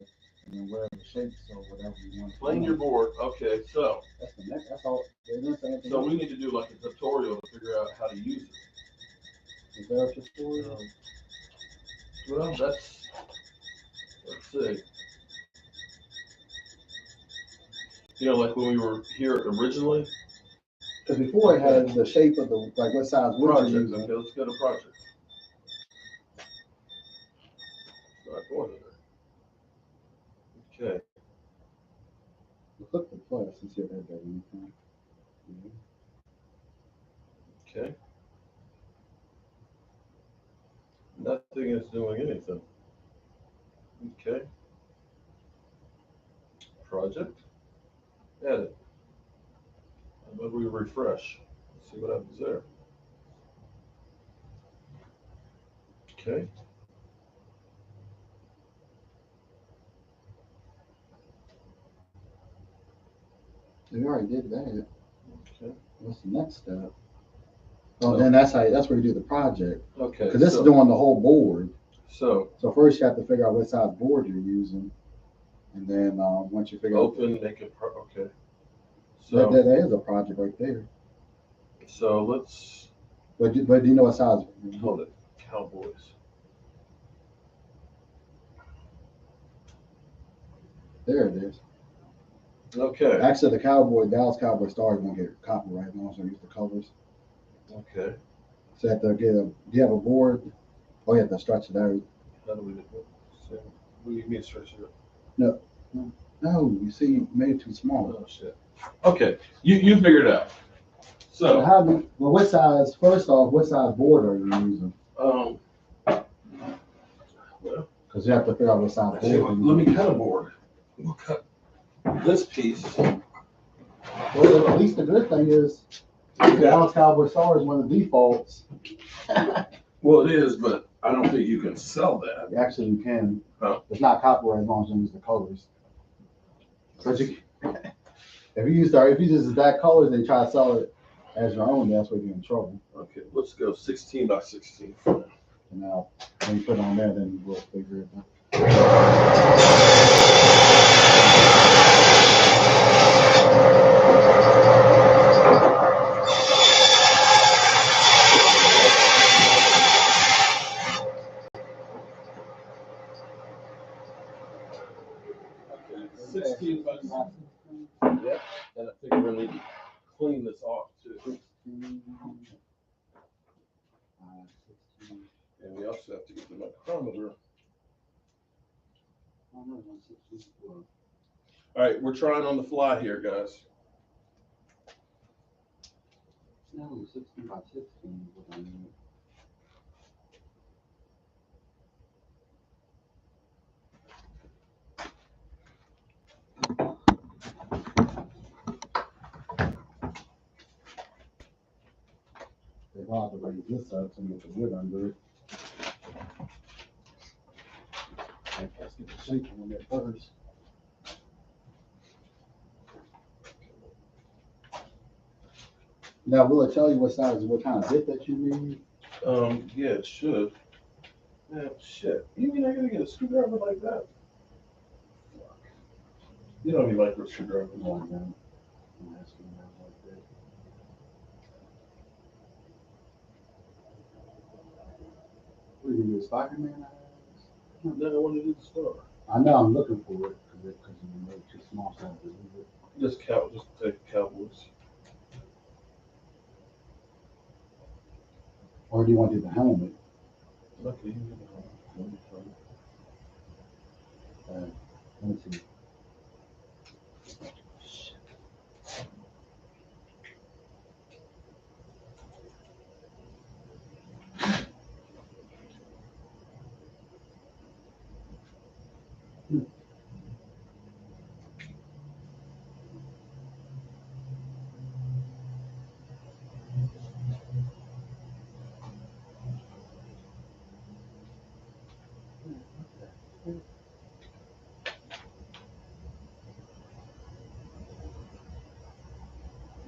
and then where the shapes or whatever you want. Plane your board. Okay, so That's the next. That's all. They didn't say anything so we else. need to do like a tutorial to figure out how to use it. Is there a tutorial? Well, let's see. You know, like when we were here originally. Because before it had the shape of the like what size wood you're Project. using. Okay, let's go to project. Not going there. Okay. Click the plus and see if that does anything. Okay. Nothing is doing anything. Okay. Project. Edit. How about we refresh? Let's see what happens there. Okay. We already did that. Okay. What's the next step? Oh, then that's where you do the project. Okay. Because this is doing the whole board. So first you have to figure out what size board you're using, and then once you figure open, out, make it okay. So So that is a project right there. so let's But do you know what size? hold it. Cowboys. There it is. Okay. Actually, the Dallas Cowboy stars won't get copyright as long as they use the colors. Okay. So you have to do you have a board? Oh, you have to stretch it out. How do we do it? So, what do you mean stretch it? No, you see, you made it too small. Oh shit. Okay. You figured it out. So what size? First off, what size board are you using? well, Because you have to figure out what size actually, board. let me cut a board. We'll cut this piece. Well, at least the good thing is, the Dallas Cowboy star is one of the defaults. Well, it is, but I don't think you can sell that. Actually, you can. Huh? It's not copyright as long as you use the colors. But if you use that colors and try to sell it as your own, that's where you get in trouble. Okay, let's go 16 by 16 for now. And now when you put it on there, then we'll figure it out. Okay, 16 by 16. Yep, and I think we're gonna need to clean this off too. And we also have to get the micrometer. All right, we're trying on the fly here, guys. No, 16 by 16 is what I need. They'll have to raise this up to get the wood under it. Let's get the shape on it first. Now, will it tell you what size, what kind of bit that you need? Yeah, it should. Yeah, shit. You mean I gotta get a screwdriver like that? You don't need micro screwdriver. No, I don't. I'm asking you like that. What do you do, Spider-Man eyes? No, I want to do the star. I know I'm looking for it because you made too small size to leave it. Just take Cowboys. Or do you want to do the helmet? Okay, you can do Let me see.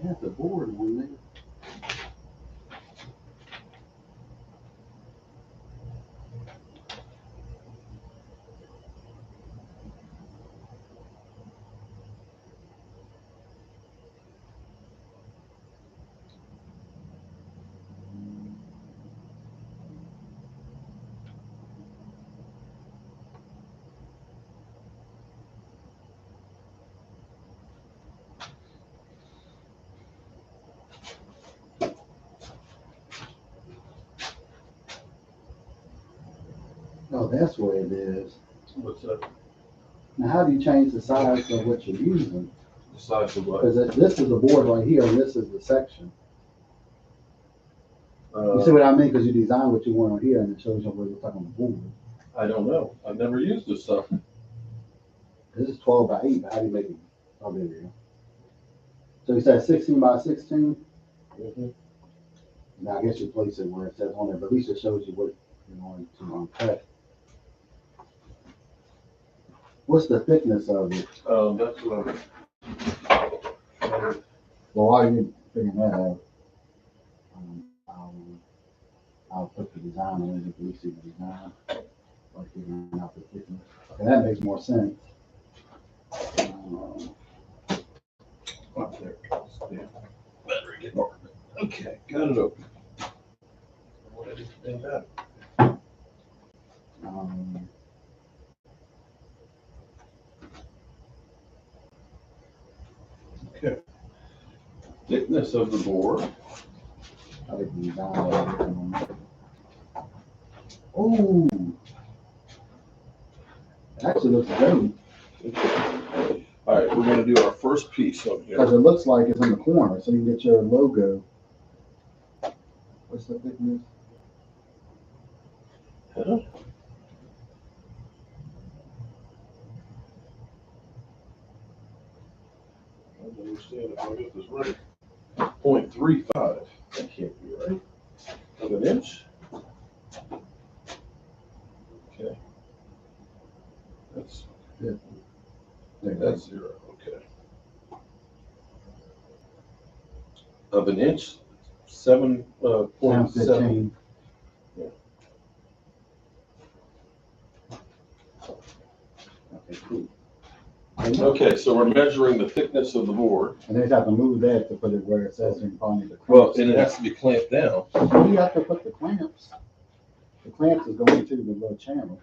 Yeah, the board one there. Oh, that's where it is. What's that? Now, how do you change the size of what you're using? The size of what? Because this is the board right here, and this is the section. You see what I mean? Because you design what you want on here, and it shows you what you're talking on the board. I don't know. I've never used this stuff. This is 12 by 8, but how do you make it? Oh, there you go. So you said 16 by 16? Mm-hmm. Now, I guess you place it where it says on there, but at least it shows you what you're going to cut. What's the thickness of it? That's what Well, while you're figuring that out, I'll put the design on it if you see the design, like figuring out the thickness. Okay, that makes more sense. up there. Battery get more. Okay, got it open. What did it do that? Okay. Thickness of the board. I think the design. Oh, it actually looks great. Okay. All right, we're going to do our first piece up here. Because it looks like it's in the corner, so you get your logo. What's the thickness? Huh? I don't understand if I get this right. 0.35. That can't be right. Of an inch. Okay. That's 0. Okay. Of an inch, 7.7. Yeah. Okay, cool. Okay, so we're measuring the thickness of the board. And then you have to move that to put it where it says you probably need the clamps. Well, and it has to be clamped down. Where do you have to put the clamps? The clamps is going to the little channel.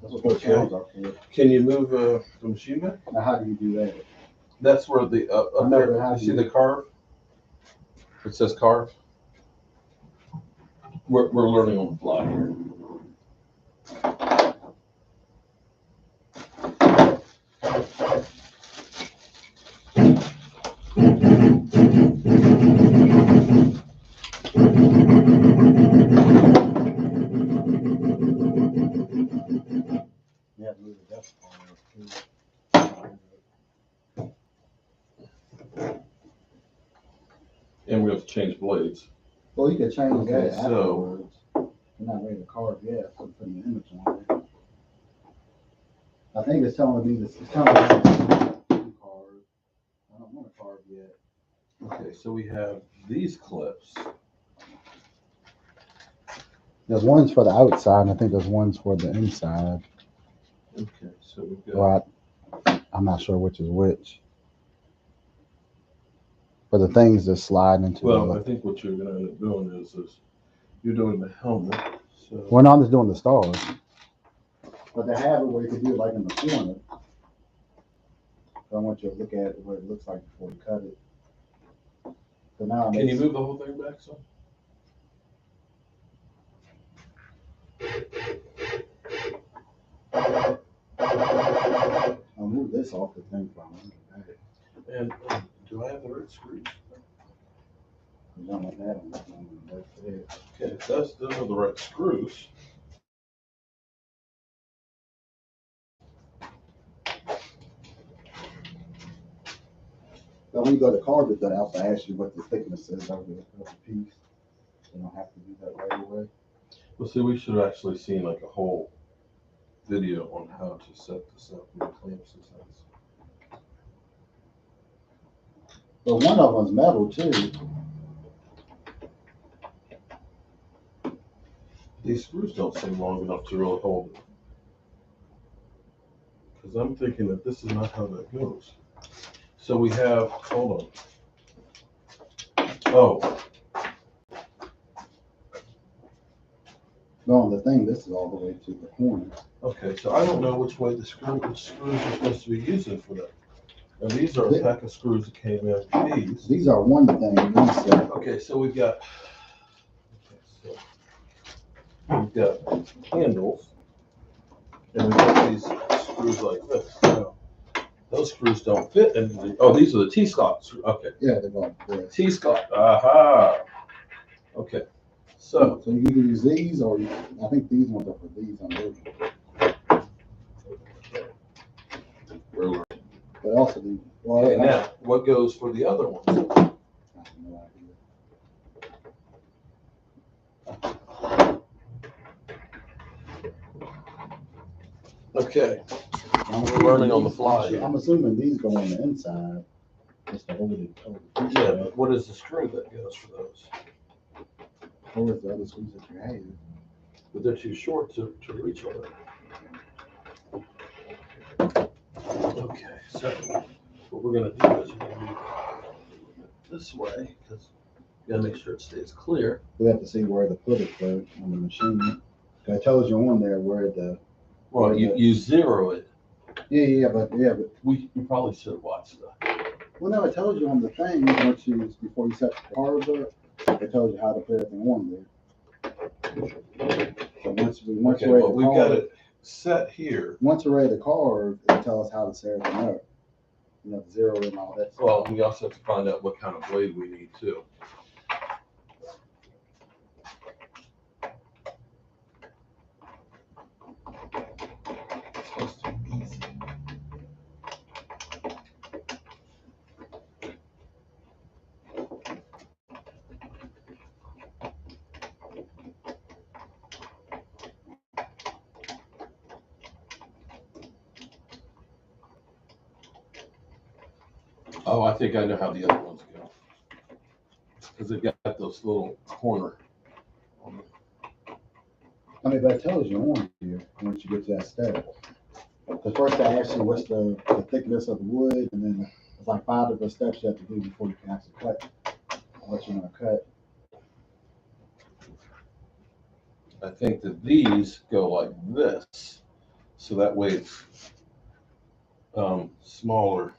That's what those channels are for. Can you move the machine back? Now, how do you do that? That's where the up there. You see the carve? It says carve. We're learning on the fly here. You have to move the depth part too. And we have to change blades. Well, you could change Okay, that so- afterwards. You're not ready to carve yet, so I'm putting an image on it. I think it's telling me this. It's telling me carve. I don't want to carve yet. Okay, so we have these clips. There's ones for the outside, and I think there's ones for the inside. Okay, so we've got. Well, I'm not sure which is which. But the things that slide into Well, I the. think what you're going to end up doing is you're doing the helmet. So Well, no, I'm just doing the stars. But they have it where you can do it like in the corner. So I want you to look at what it looks like before you cut it. So now can you move the whole thing back some? I'll move this off the thing from it. And do I have the right screws? You don't want that on this one. That's it. Okay, those are the right screws. So when you go to carve it, I have to ask you what the thickness is of the piece. You don't have to do that right away. Well, see, we should have actually seen like a whole video on how to set this up with clamps and things. But one of them's metal too. These screws don't seem long enough to really hold it. Because I'm thinking that this is not how that goes. So we have, hold on. Oh, No, on the thing, this is all the way to the corner. okay, so I don't know which way which screws are supposed to be using for that. Now these are a pack of screws that came in with these. These are one thing, one set. Okay, so we've got, handles, and we've got these screws like this. Now, those screws don't fit in the, oh, these are the T-slots. Okay, Yeah, they're going this. T-slot. Aha. Okay, so So you can use these, or I think these ones are for these on those. But also the. Well, okay, now what goes for the other ones? I have no idea. Okay, I'm we're learning on the fly. I'm assuming these go on the inside, just to hold it. yeah, but what is the screw that goes for those? Or is the other screws that you have? But they're too short to reach on it. Okay, so what we're gonna do is we're gonna move it this way, because you gotta make sure it stays clear. We have to see where to put it though on the machine. It tells you on there where the. Well, you zero it. Yeah, but We probably should have watched that. well, no, it tells you on the thing once you before you set the cards up. It tells you how to put everything on there. So once Okay, you're ready well, to we've got carve, it set here. once you're ready to carve, it tells us how to set everything up. You know, zero and all that stuff. Well, we also have to find out what kind of blade we need too. It's supposed to be easy. Oh, I think I know how the other ones go. Because they've got those little corner. I mean, but it tells you on here once you get to that step. Because first they ask you what's the thickness of the wood, and then it's like 5 different steps you have to do before you can actually cut what you're going to cut. I think that these go like this, so that way it's smaller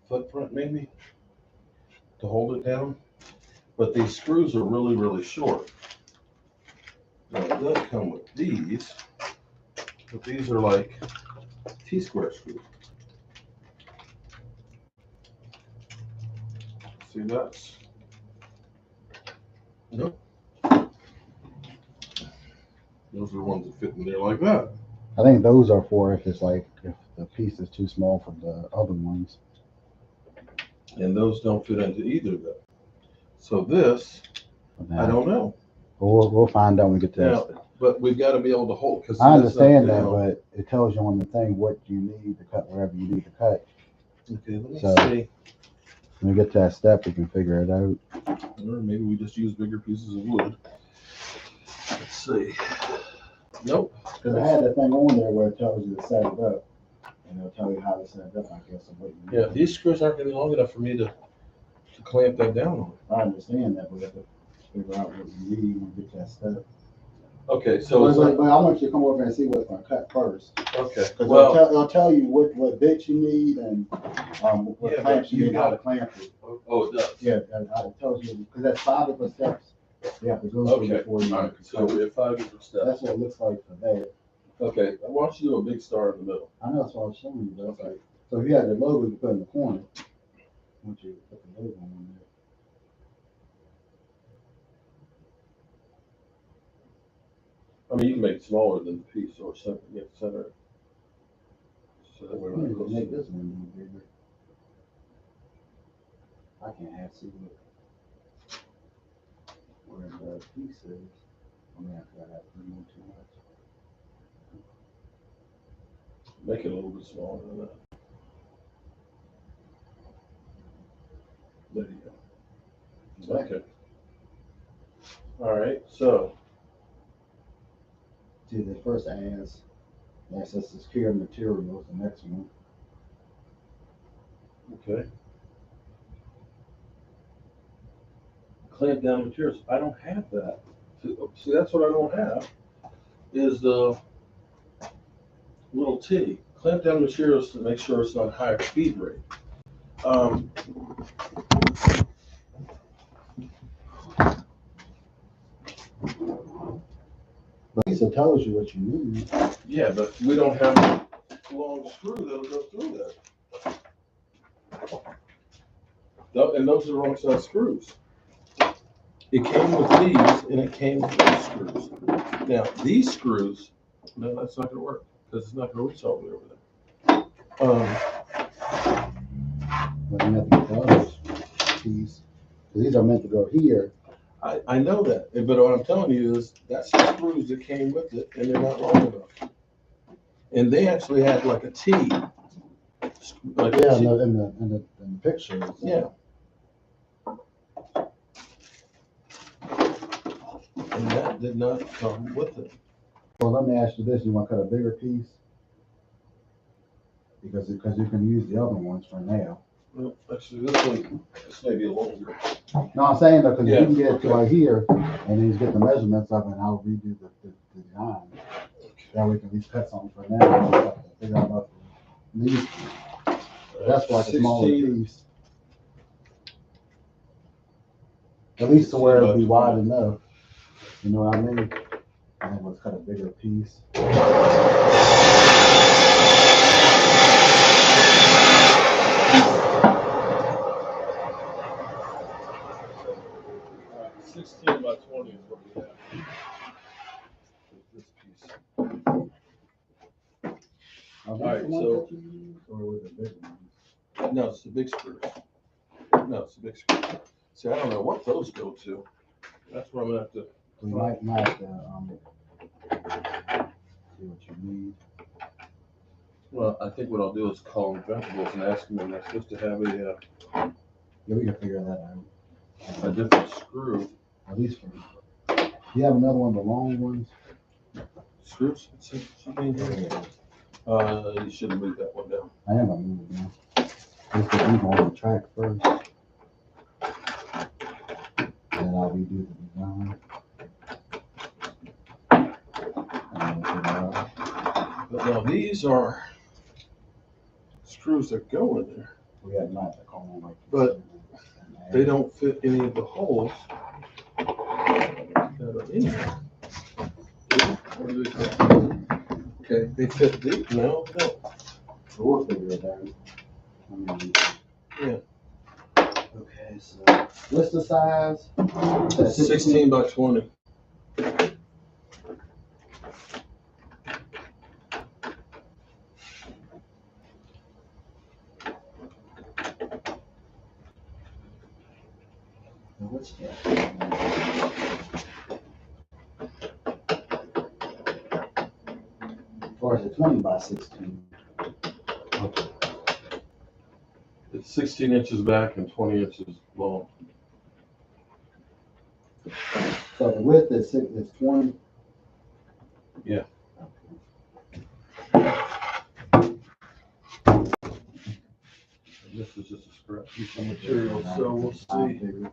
footprint maybe to hold it down. But these screws are really, really short. Now it does come with these, but these are like T-square screws. See, that's, nope. Those are the ones that fit in there like that. I think those are for if it's like, if the piece is too small for the other ones. And those don't fit into either of them. So this, I don't know. We'll find out when we get to Now, that. but we've got to be able to hold, because I understand that, but it tells you on the thing what you need to cut, wherever you need to cut. Okay, let me So- see. When we get to that step, we can figure it out. Or maybe we just use bigger pieces of wood. Let's see. Nope. Because I had that thing on there where it tells you to set it up, and it'll tell you how to set it up, I guess, and what you need. Yeah, these screws aren't going to be long enough for me to clamp that down on. I understand that, but we have to figure out what you need when we get to that step. Okay, so it's But I want you to come over and see what's gonna cut first. okay. Because Well, it'll tell you what bits you need and what Yeah, clamps but you you need, how to gotta- clamp it. oh, it does. Yeah, and it tells you, because that's 5 different steps you have to go through Okay. before you. All right. So we have 5 different steps. That's what it looks like for that. Okay. I want you to do a big star in the middle. I know that's what I was showing you, but it's like, so if you had the logo you put in the corner, I want you to put the logo on there. I mean, you can make it smaller than the piece or something. You have to center it. So that way we're not close. Make this one a little bigger. I can't have see where the piece is. I mean, I forgot that too much. Make it a little bit smaller than that. There you go. Okay. All right. So See, the first as access to secure materials, the next one. okay. Clamp down materials. I don't have that. See, that's what I don't have. Is the little T. Clamp down materials to make sure it's not higher feed rate. But at least it tells you what you need. Yeah, but we don't have a long screw that'll go through that. And those are the wrong size screws. It came with these and it came with these screws. Now, these screws, no, that's not gonna work because it's not gonna reach all the way over there. But you have to get the others piece. These are meant to go here. I know that, but what I'm telling you is that's the screws that came with it and they're not long enough. And they actually had like a T. Like a Yeah, T. in the pictures. Yeah. And that did not come with it. Well, let me ask you this: you want to cut a bigger piece? Because you can use the other ones for now. Well, actually, this may be longer. No, I'm saying though, because Yeah, you can get it okay. to right here, and then you get the measurements of it, and I'll redo the design. That way we can at least cut something for now. And just have to figure out about these. That's like a smaller 16. piece. At least to where it'll be wide enough. You know what I mean? And then let's cut a bigger piece. 16 by 20 is what we have. This piece. All right, so- or was it big ones? No, it's the big screws. No, it's the big screws. See, I don't know what those go to. That's where I'm gonna have to. We might have to see what you need. Well, I think what I'll do is call Inventables and ask them if they're supposed to have Yeah, we can figure that out. a different screw. At least for. Do you have another one of the long ones? Screws? Something here. You shouldn't move that one down. I am gonna move it now. Let's get these on the track first. And I'll redo the design. But now these are screws that go in there. We had not to call them like. But They don't fit any of the holes that are in here. What do they fit? Okay, they fit deep. No, no. We'll figure it out. I mean, Yeah. Okay, so what's the size? 16 by 20. What's that? Or is it 20 by 16? It's 16 inches back and 20 inches long. So the width is 20. Yeah. This is just a scrap piece of material, so we'll see.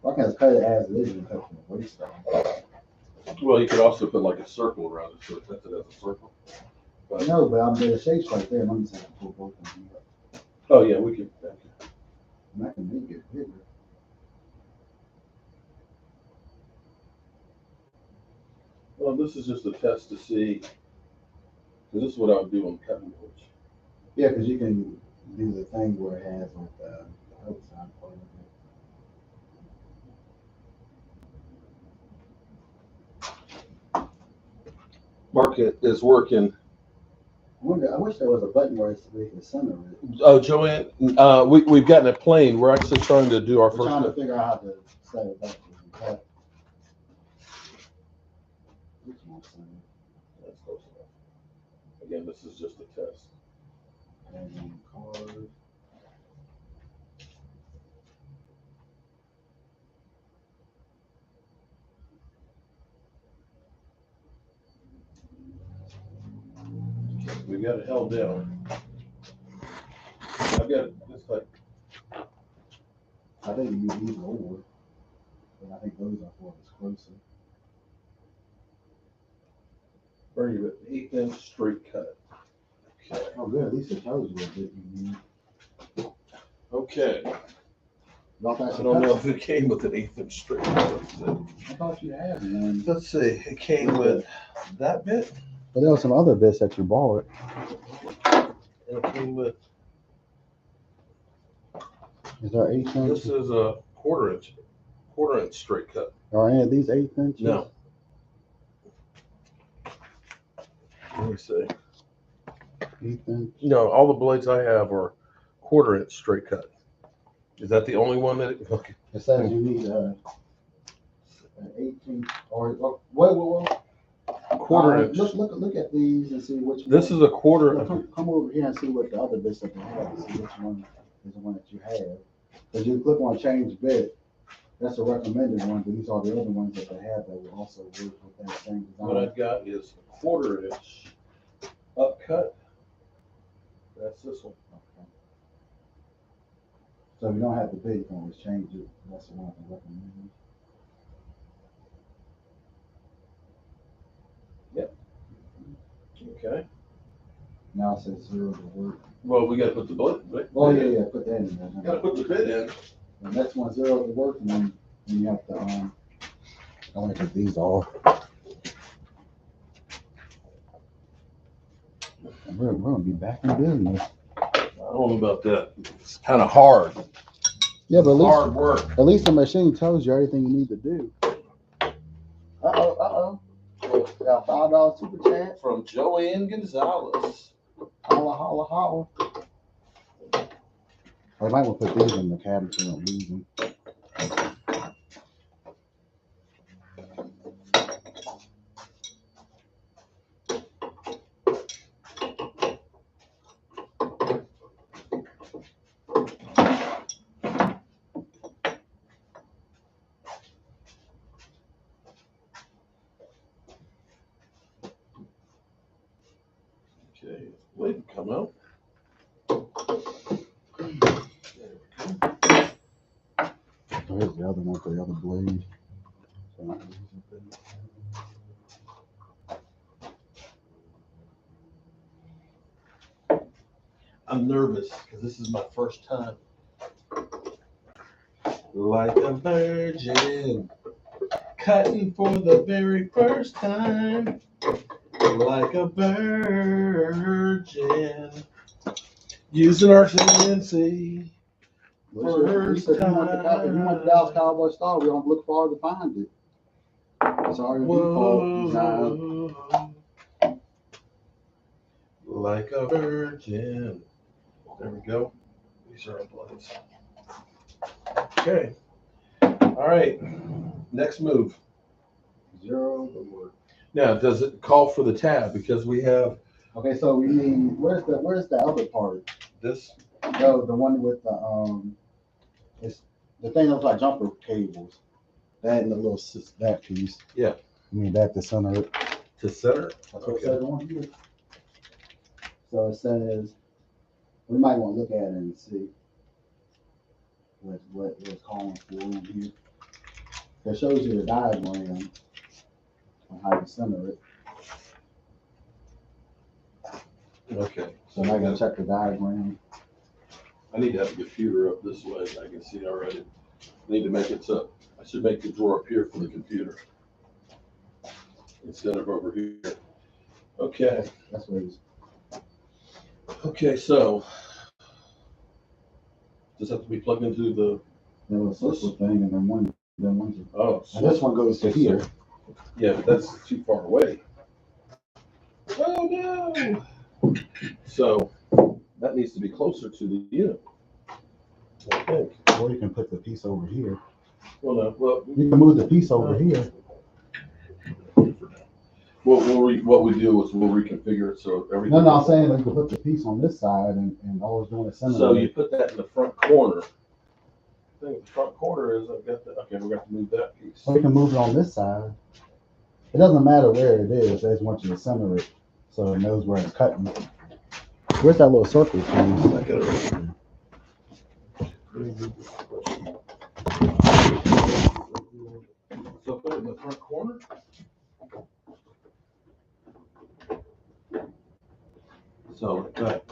I can cut it as it is and cut from the waist down. Well, you could also put like a circle around it, so it cuts it as a circle. But, No, but the shape's right there. Let me see if I can pull both of them up. oh yeah, we can. And I can make it bigger. Well, this is just a test to see. So this is what I would do on cutting boards. Yeah, because you can do the thing where it has like the outside part of it. Market is working. I wish there was a button where we can center it. Oh, Joanne, we've gotten a plane. We're actually trying to do our We're trying to first. figure out how to set it up. Which one's center? That's close enough. Again, this is just a test. And card. We got it held down. I've got it this like. I think you use either or. But I think those are for it's closer. Bring you an 1/8 inch straight cut. Okay. Oh, good. At least it tells you what bit you need. Okay. Y'all I actually don't know cut if it came with an 1/8 inch straight cut. it? I thought you had one. Let's see. It came with that bit, But there were some other bits that you bought. and it came with. Is there 8 This inch? is a quarter inch straight cut. Are any of these 8 inches? No. Let me see. 8 inch. No, all the blades I have are 1/4 inch straight cut. Is that the only one that? Okay. It says you need an 18 or wait. 1/4 inch. Look at these and see which. This is a quarter. Come over here and see what the other bits that they have. And see which one is the one that you have. Because you click on change bit, that's a recommended one. But these are the other ones that they have that will also work with that same design. What I've got is a 1/4 inch upcut. That's this one. Okay. So if you don't have the bit, you can always change it. That's the one I can recommend. Okay. Now it says 0 to work. Well, we got to put the bit. Oh yeah, put that in there. Got to put the bit in. The next one's 0 to work, and then you have to I want to take these off. And we're gonna be back in business. I don't know about that. It's kind of hard. Yeah, but Hard work. at least the machine tells you everything you need to do. Uh-oh. Got $5 super chat. From Joanne Gonzalez. Holla, holla, holla. I might want to put these in the cabinet so I don't lose them. Okay, blade can come out. There's the other one for the other blade. I'm nervous because this is my first time. Like a virgin, cutting for the very first time. Like a virgin, using our CNC. If you want the Dallas Cowboy star, we don't look forward to find it. It's already default design. Like a virgin. There we go. These are our blades. Okay. Okay. All right. Next move. Zero the word. Now, does it call for the tab? Because we have Okay, so we need, where's the other part? this. No, the one with the, it's the thing that looks like jumper cables. That and the little, that piece. Yeah. You need that to center it. To center? That's what it says on here. So it says, we might want to look at it and see what it's calling for on here. It shows you the diagram on how to center it. Okay. So now I gotta check the diagram. I need to have the computer up this way. I can see already. I need to make it so I should make the drawer up here for the computer instead of over here. Okay. That's what it's. Okay, so does it have to be plugged into the Little circle thing, and then one's. oh And this one goes to here. Yeah, but that's too far away. Oh no. So that needs to be closer to the unit. I think. Or you can put the piece over here. Well no, well You can move the piece over here. what we do is we'll reconfigure it so everything. No, I'm saying you can put the piece on this side and all it's doing is center. So you put that in the front corner. I think the front corner is I've got the okay, we're gonna have to move that piece. So you can move it on this side. It doesn't matter where it is, they just want you to center it so it knows where it's cutting. Where's that little circle piece? I got it right here. So put it in the front corner. So like that.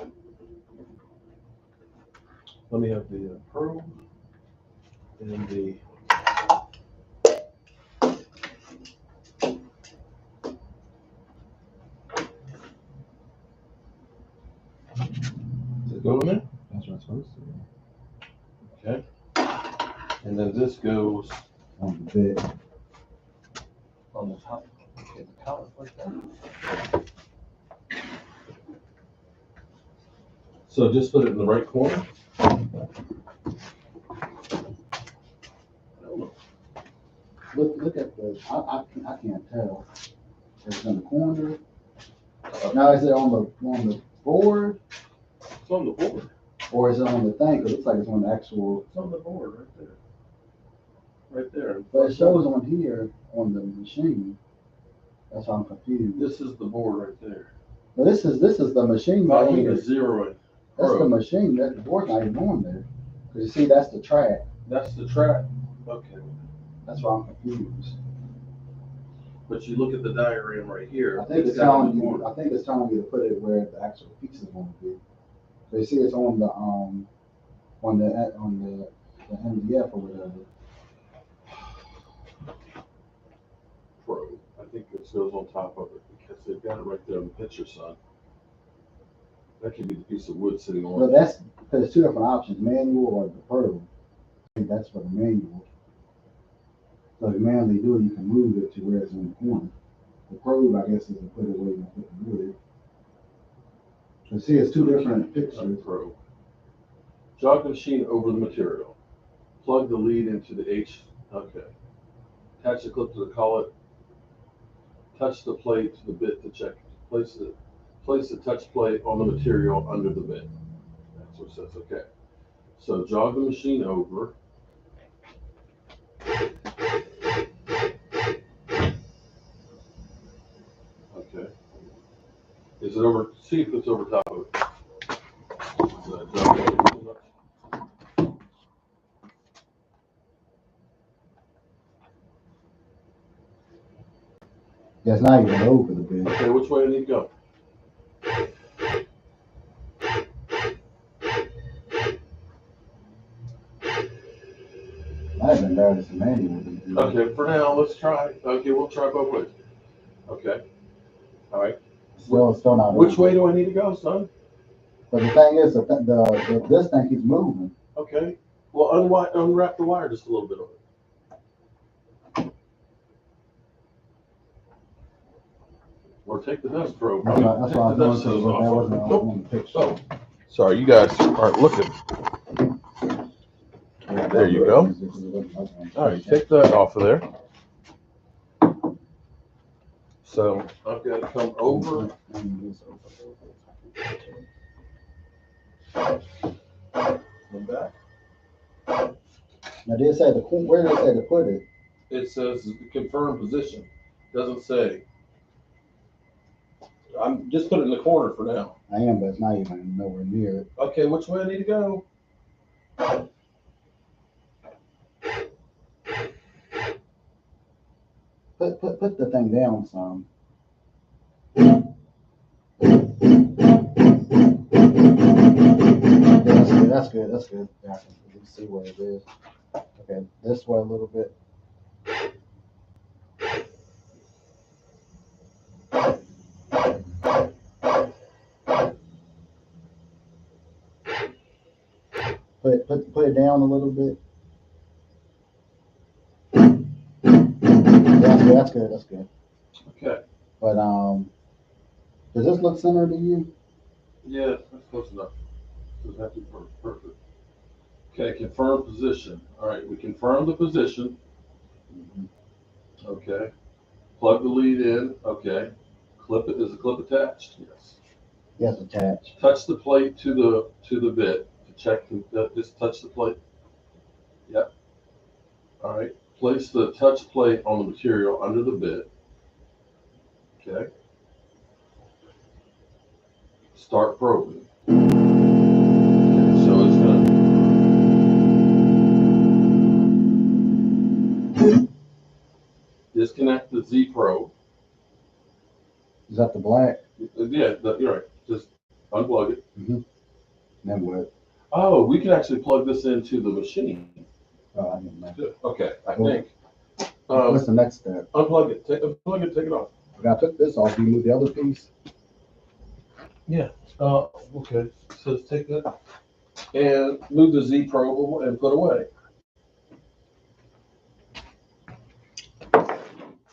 Let me have the probe and the does it go in there? That's what it's supposed to Okay. And then this goes be. On the bit. on the top. Okay, the pallet like that. So just put it in the right corner. I don't know. Look at the, I can't tell. It's in the corner. Now is it on the board It's on the board. or is it on the thing? 'Cause it looks like it's on the actual, It's on the board right there. Right there. but it shows on here on the machine. That's why I'm confused. This is the board right there. But this is the machine right Volume here. is zeroing. That's the Probe. machine. That the board's not even on there. 'Cause you see, that's the track. That's the track. Okay. That's why I'm confused. But you look at the diagram right here. I think it's got telling the you. board. I think it's telling you to put it where the actual piece is going to be. So you see, it's on the MDF or whatever. Probe. I think this goes on top of it because they've got it right there on the picture, son. That could be the piece of wood sitting on Well, it. that's because there's two different options: manual or the probe. I think that's for the manual. So the manually do it, you can move it to where it's in the corner. The probe, I guess, is to put it where you put the wood. So see, it's two different pictures. Probe. Jog the machine over the material. Plug the lead into the H. Okay. Attach the clip to the collet. Touch the plate to the bit to check. Place the touch plate on the material under the bit. That's what it says. Okay. So jog the machine over. Okay. Is it over? See if it's over top of it. Jog it over too much? Yeah, it's not even over the bit. Okay, which way do you need to go? I've been there as a manual. Okay, for now, let's try. Okay, we'll try both ways. Okay. All right. Still not. Which over. way do I need to go, son? But the thing is, this thing keeps moving. Okay. Well, unwrap the wire just a little bit of it. Or take the dust probe. That's why I was Take the going dust to, hose but that off. wasn't Nope. on the picture. Oh, sorry, you guys aren't looking. Yeah, There you go. All right, take that off of there. So I've got to come over. Come back. Now, did it say where did it say to put it? It says confirm position. Doesn't say. I'm just put it in the corner for now. I am, but it's not even nowhere near it. Okay, which way I need to go? Put the thing down some. That's good. That's good. Yeah, I can see where it is. Okay, this way a little bit. Put it down a little bit. That's good. That's good. Okay. But does this look similar to you? Yeah, that's close enough. Doesn't have to be perfect. Okay, confirm position. All right, we confirm the position. Okay. Plug the lead in. Okay. Clip it. Is the clip attached? Yes. Yes, attached. Touch the plate to the bit to check. Just touch the plate. Yep. All right. Place the touch plate on the material under the bit. Okay. Start probing. Okay, so it's gonna. Disconnect the Z probe. Is that the black? Yeah, you're right. Just unplug it. Then what? Oh, we can actually plug this into the machine. Oh, I didn't know. Okay, I think. What's the next step? Unplug it. Unplug it. Take it off. Okay, I took this off. Do you move the other piece? Yeah. Okay. So take that and move the Z probe and put away.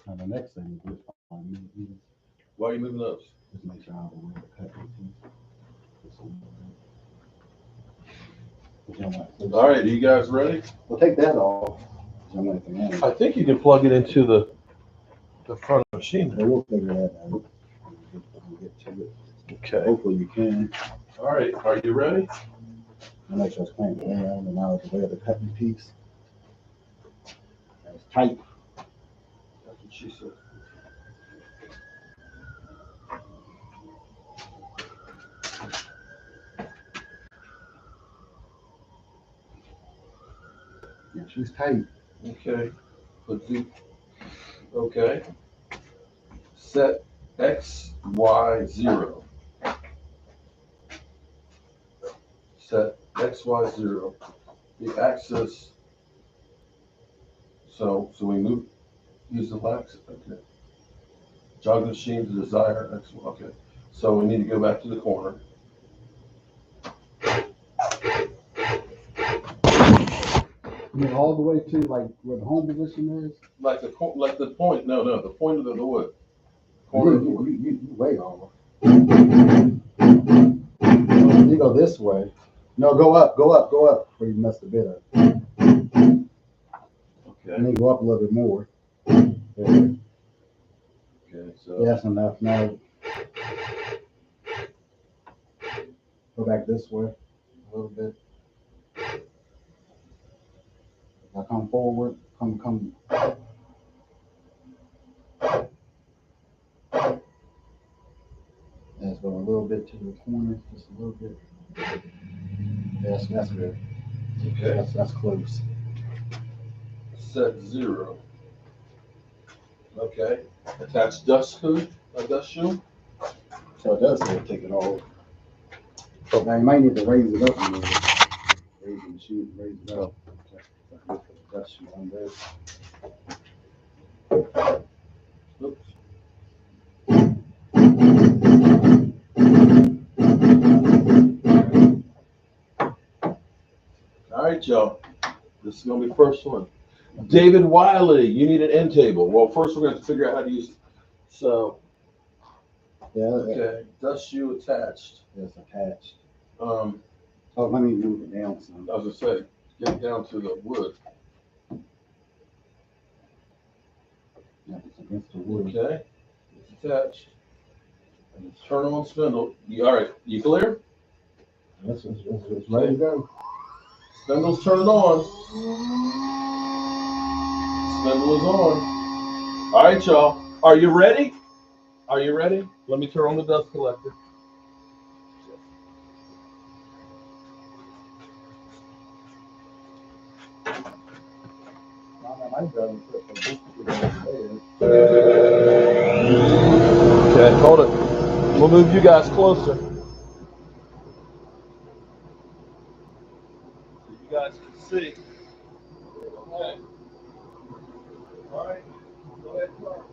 And the next thing is Why are you moving those? just make sure I have a way to cut it. All right, are you guys ready? We'll take that off. I think you can plug it into the front of the machine. Yeah, we'll figure that out. We'll get to it. Okay. Hopefully you can. All right, are you ready? I'll make sure it's clamped down and now it's the way of the cutting piece. That's tight. That's what she said. Yeah, she's tight. Okay. Okay. Set X, Y, 0. Set X, Y, 0. The axis. So we use the axis. Okay. Jog the machine to desired X, Y. Okay. So we need to go back to the corner. You mean all the way to like where the home position is? Like the point. No, the point of the wood. Corner of the wood. You way off. You go this way. No, go up, where you messed the bit up. Okay. And then go up a little bit more. There. Okay, so. Yeah, that's enough. Now, go back this way a little bit. Now come forward. Come. Let's go a little bit to the corner, just a little bit. Yes, that's good. Okay. That's close. Set 0. Okay. Attach dust hood, a dust shield. So it does say take it off. Now you might need to raise it up a little bit. Raise the machine, raise it up. Okay. Put the dust shield on there. Oops. All right, y'all. This is going to be the first one. David Wiley, you need an end table. Well, first we're going to have to figure out how to use it. So, Yeah. okay, dust shoe attached. It's attached. Oh, let me move it down some. I was going to say, get down to the wood. Yeah, it's against the wood. Okay, it's attached. And turn on spindle. All right, you clear? It's ready to go. Spindle's turned on. Spindle is on. All right, y'all. Are you ready? Are you ready? Let me turn on the dust collector. Okay, hold it. We'll move you guys closer. So you guys can see. Okay. All right. Go ahead, Clark.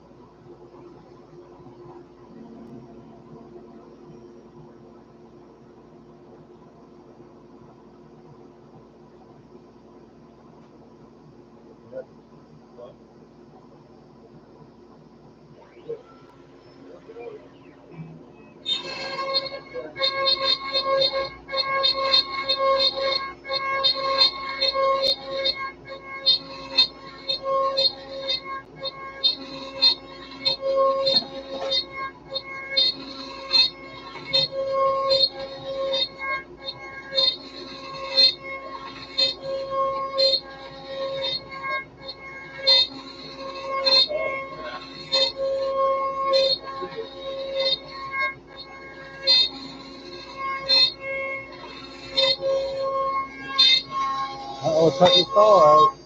Oh, cut the star out.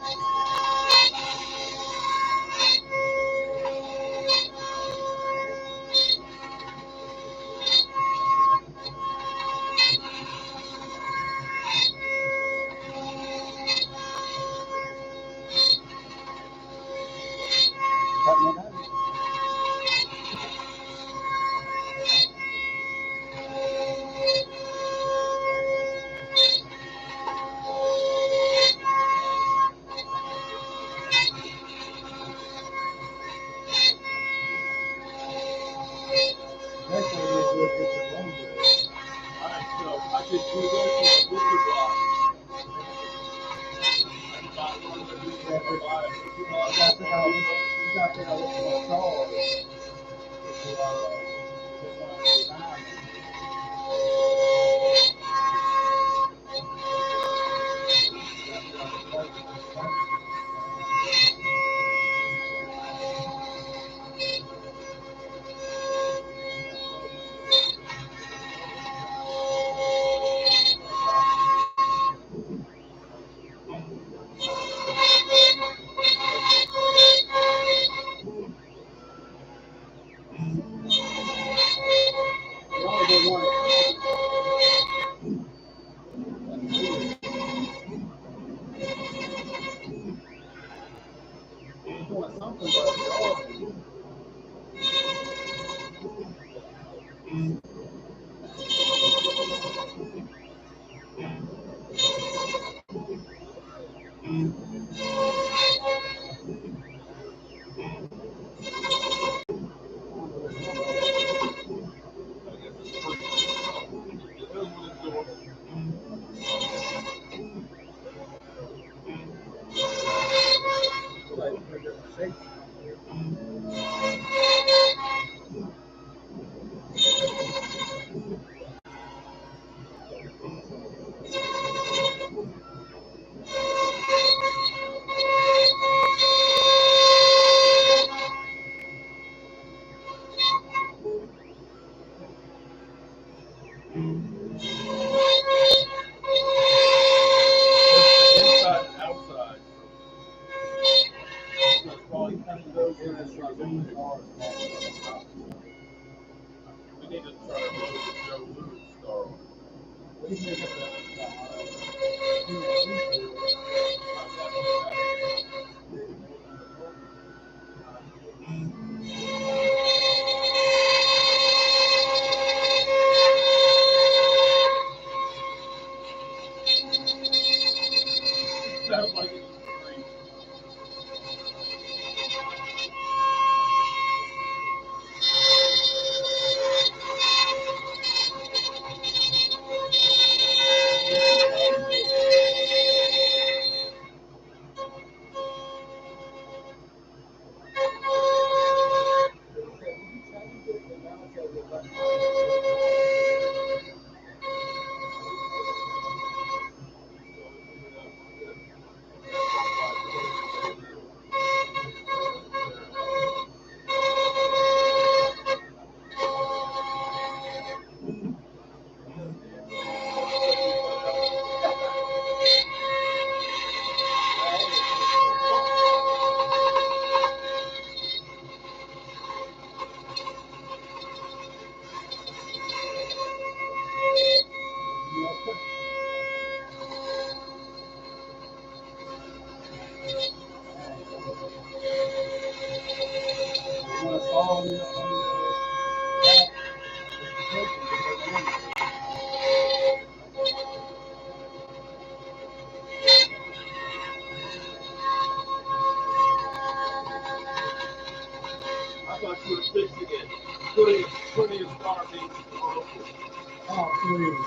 Oh, please.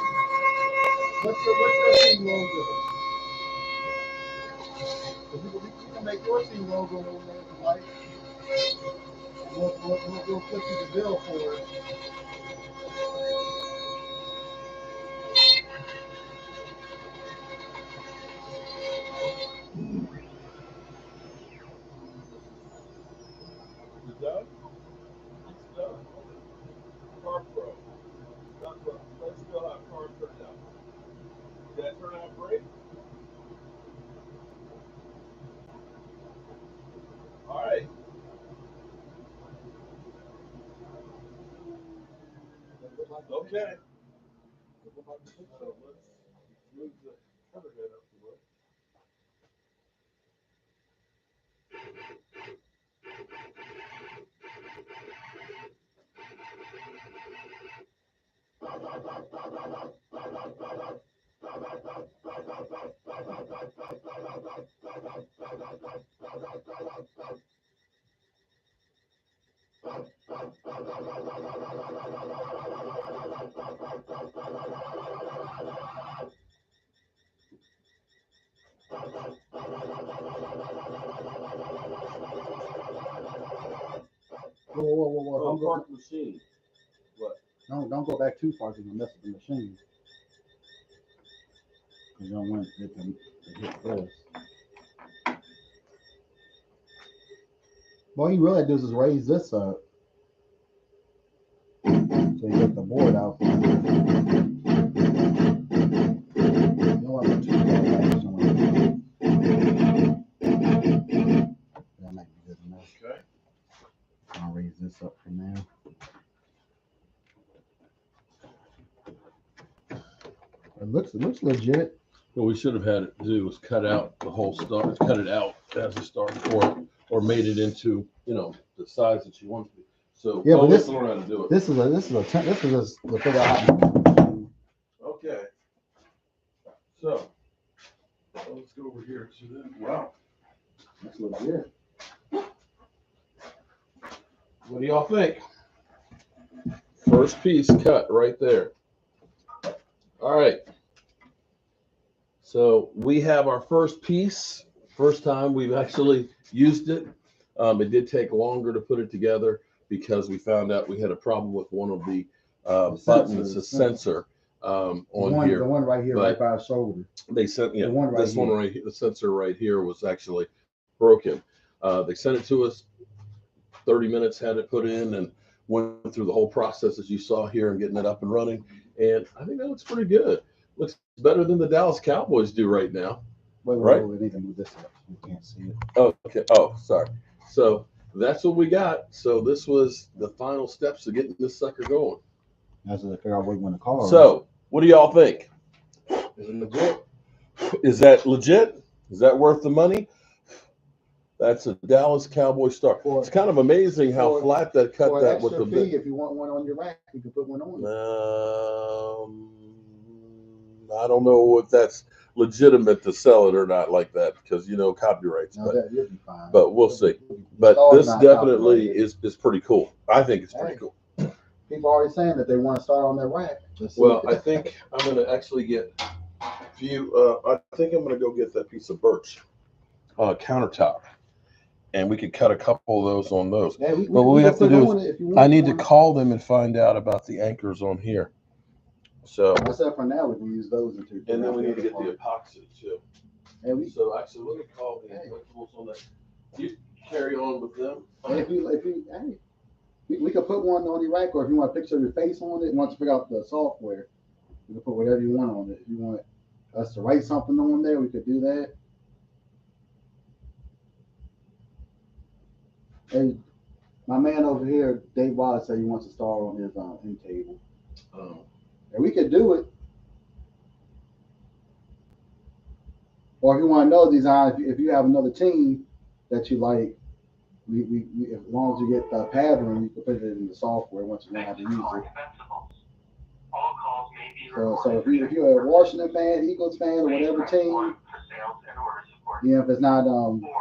What's your team logo? You can make your team logo over there if you like. We'll flip you the bill for it. Is it done? It's done. Car Pro. Not Pro. Let's still have car turned out. Did that turn out great? All right. Okay. So let's move the cover head up to it. Whoa. Oh, park machine. What? Don't go back too far because you'll mess up the machine. Because you don't want it to hit this. All you really do is raise this up. So you get the board out. You don't want to go too far back. That might be good enough. Okay. I'll raise this up for now. It looks legit. What we should have had it do was cut out the whole start, cut it out as a start for it, or made it into, the size that you want it to be. So Yeah, but we'll this learn how to do it. this is the figure out. Okay. So let's go over here to the wow. That's legit. What do y'all think? First piece cut right there. All right. So we have our first piece. First time we've actually used it. It did take longer to put it together because we found out we had a problem with one of the buttons, the sensor on here. The one right here, right by our shoulder. They sent The one right this here. one right here, the sensor right here was actually broken. They sent it to us. 30 minutes had it put in and went through the whole process as you saw here and getting it up and running. And I think that looks pretty good. Looks better than the Dallas Cowboys do right now. Wait, we need to move this up. You can't see it. Oh, okay. Oh, sorry. So that's what we got. So this was the final steps of getting this sucker going. That's what I figure out what you want to call it. So what do y'all think? Is it legit? Is that legit? Is that worth the money? That's a Dallas Cowboy star. It's kind of amazing how flat that cut that with the fee, if you want one on your rack, you can put one on. I don't know if that's legitimate to sell it or not like that because copyrights. No, you'll be fine. But we'll see. But this definitely is pretty cool. I think it's pretty cool. People are already saying that they want to start on their rack. Well, I think I'm going to actually get a few. I think I'm going to go get that piece of birch countertop. And we could cut a couple of those on those. Yeah, but what we have to do is I need to call them and find out about the anchors on here. So except for now, we can use those into. And then we need to get the epoxy too. So actually, let me call the Inventables on that. You carry on with them. We could put one on the rack, or if you want a picture of your face on it, once you figure out the software, you can put whatever you want on it. If you want us to write something on there, we could do that. Hey, my man over here, Dave Wallace, said he wants to start on his end table. And we could do it. Or if you want to know design, if you have another team that you like, we as long as you get the pattern, you can put it in the software once you know how to use it. So if you're a Washington fan, Eagles fan, or whatever team, if it's not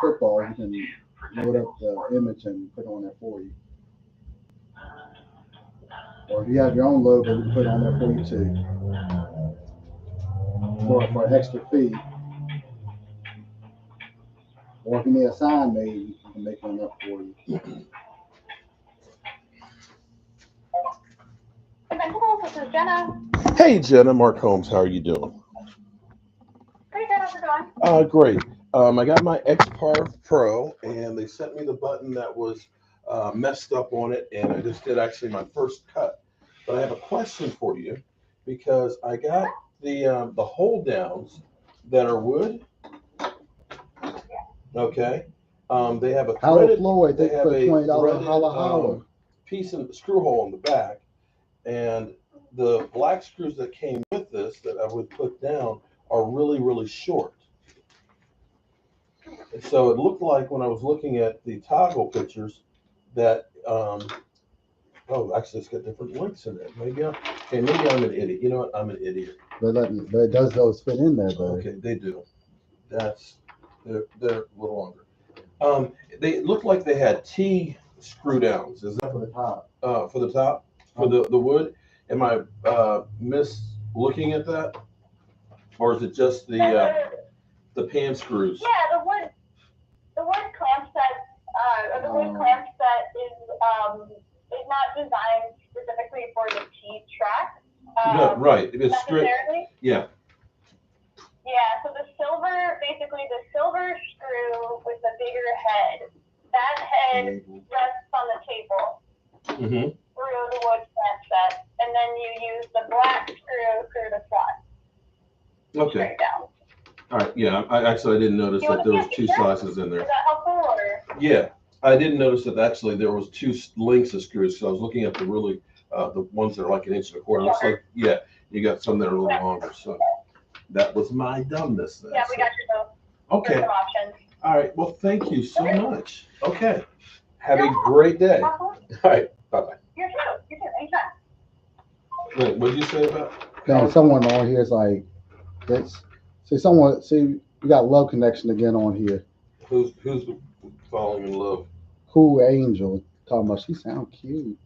football, you can load up the image and put it on there for you. Or if you have your own logo, we can put it on there for you too. For an extra fee. Or if you need a sign made, we can make one up for you. Inventables, this is Jenna. Hey, Jenna, Mark Holmes, how are you doing? Pretty good, how's it going? Great. I got my X-caurve Pro, and they sent me the button that was messed up on it, and I just did actually my first cut. But I have a question for you, because I got the hold downs that are wood. Okay. They have a Howard threaded, Floyd, they they have put a $20 threaded holla. piece in the screw hole in the back, and the black screws that came with this that I would put down are really, really short. And so it looked like when I was looking at the toggle pictures that, oh, actually it's got different links in there. Maybe I'm an idiot. You know what? I'm an idiot. But it does those fit in there though? Okay, they do. They're a little longer. They looked like they had T screw downs. Is that For the top. for the top for the wood? Am I looking at that, or is it just the pan screws? Yeah, the wood clamp set, or the wood clamp set is not designed specifically for the T track. No, right. It's straight. Yeah. Yeah, so the silver screw with the bigger head, that head rests on the table Mm-hmm. through the wood clamp set, and then you use the black screw through the front. Okay. Straight down. All right. Yeah. I didn't notice that there was two sizes in there. Is that helpful, or? Yeah. I didn't notice that actually there was two lengths of screws. So I was looking at the ones that are like 1.25 inches. Looks like, yeah, you got some that are a little longer. So that was my dumbness then. Yeah, we got you both. Okay. Some options. All right. Well, thank you so much. Okay. Have a great day. All right. Bye-bye. You too. Anytime. Wait, what did you say about? Now, someone on here is like, we got love connection again on here. Who's falling in love? Cool Angel talking about she sound cute.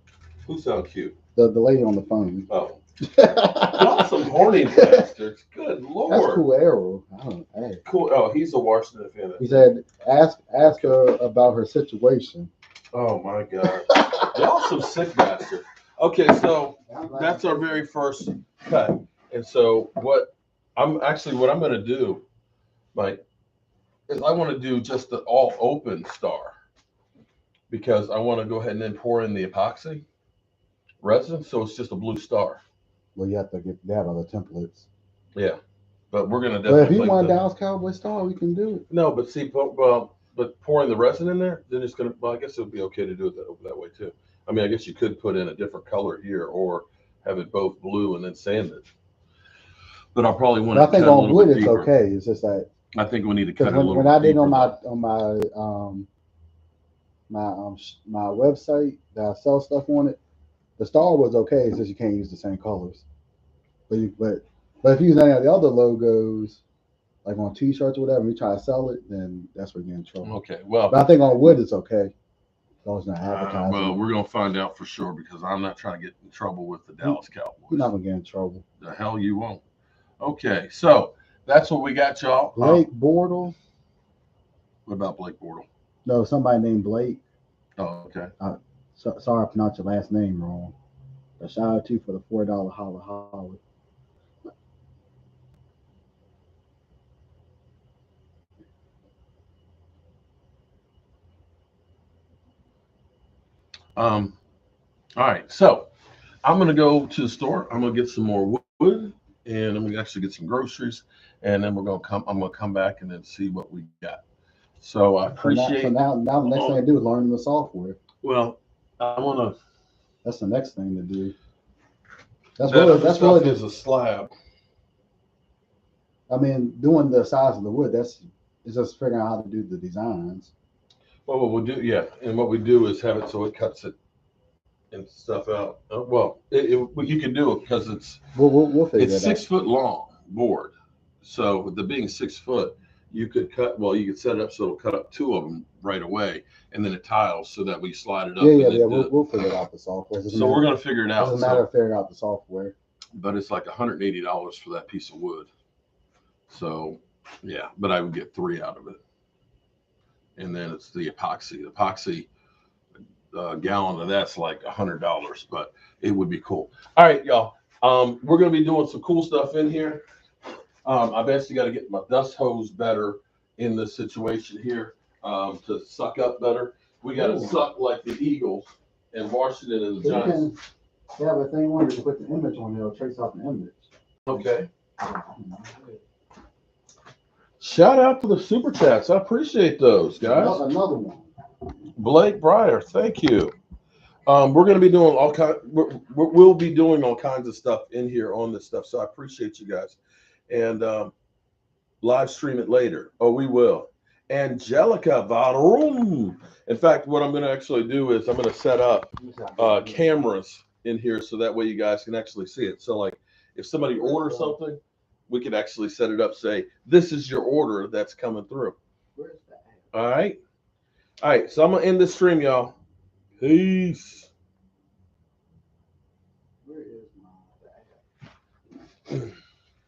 Who sound cute? The lady on the phone. Oh. That's Y'all some horny bastards. Good Lord. Cool Arrow. I don't know. Hey. Cool. Oh, he's a Washington fan. He said, ask her about her situation. Oh my God. Y'all some sick bastards. Okay, so that's our very first cut. And so what I'm going to do, Mike, is I want to do just the all open star, because I want to go ahead and then pour in the epoxy resin, so it's just a blue star. Well, you have to they have other templates. Yeah, but we're going to But definitely. if you want a Dallas Cowboy star, we can do it. No, but see, but pouring the resin in there, then it's going to. Well, I guess it would be okay to do it that way too. I mean, I guess you could put in a different color here, or have it both blue and then sand it. But I'll probably want to. I think on wood it's okay. It's just that I think we need to cut it a little. When I did on my website that I sell stuff on it, the star was okay. It's just you can't use the same colors. But if you use any of the other logos, like on T-shirts or whatever, you try to sell it, then that's where you get in trouble. Okay, well, but I think on wood it's okay. It's not advertising. Well, we're gonna find out for sure, because I'm not trying to get in trouble with the Dallas Cowboys. You're not gonna get in trouble. The hell you won't. Okay, so that's what we got, y'all. Blake Bortle. What about Blake Bortle? No, somebody named Blake. Oh, okay. Sorry I pronounced your last name wrong. But shout out to you for the $4 holla. All right, so I'm gonna go to the store. I'm gonna get some more wood, and I'm gonna actually get some groceries, and then I'm gonna come back and then see what we got. So I appreciate. So now the next thing I do is learn the software. Well, I wanna. That's the next thing to do. That's really is a slab. I mean, doing the size of the wood, it's just figuring out how to do the designs. Well, what we'll do, yeah, and what we do is have it so it cuts it and stuff out. You can do it because we'll figure it's 6 foot long board. So with the being 6 foot, you could you could set it up so it'll cut up 2 of them right away, and then it tiles so that we slide it up. Yeah. We'll figure it out the software. So we're gonna figure it out. Doesn't matter if figure out the software. But it's like $180 for that piece of wood. So yeah, but I would get 3 out of it. And then it's the epoxy. The epoxy gallon of that's like $100, but it would be cool. All right, y'all. We're gonna be doing some cool stuff in here. I've actually got to get my dust hose better in this situation here to suck up better. We got to suck like the Eagles and Washington and the Giants. Yeah, but they wanted to put the image on there, it'll trace out the image. Okay. Shout out to the super chats. I appreciate those, guys. Another one. Blake Breyer, thank you. We're going to be doing we'll be doing all kinds of stuff in here on this stuff. So I appreciate you guys. And live stream it later. Oh, we will. Angelica Varum. In fact, what I'm going to actually do is I'm going to set up cameras in here so that way you guys can actually see it. So like if somebody orders something, we can actually set it up, say, this is your order that's coming through. All right. All right. So I'm going to end this stream, y'all. Peace. Where is my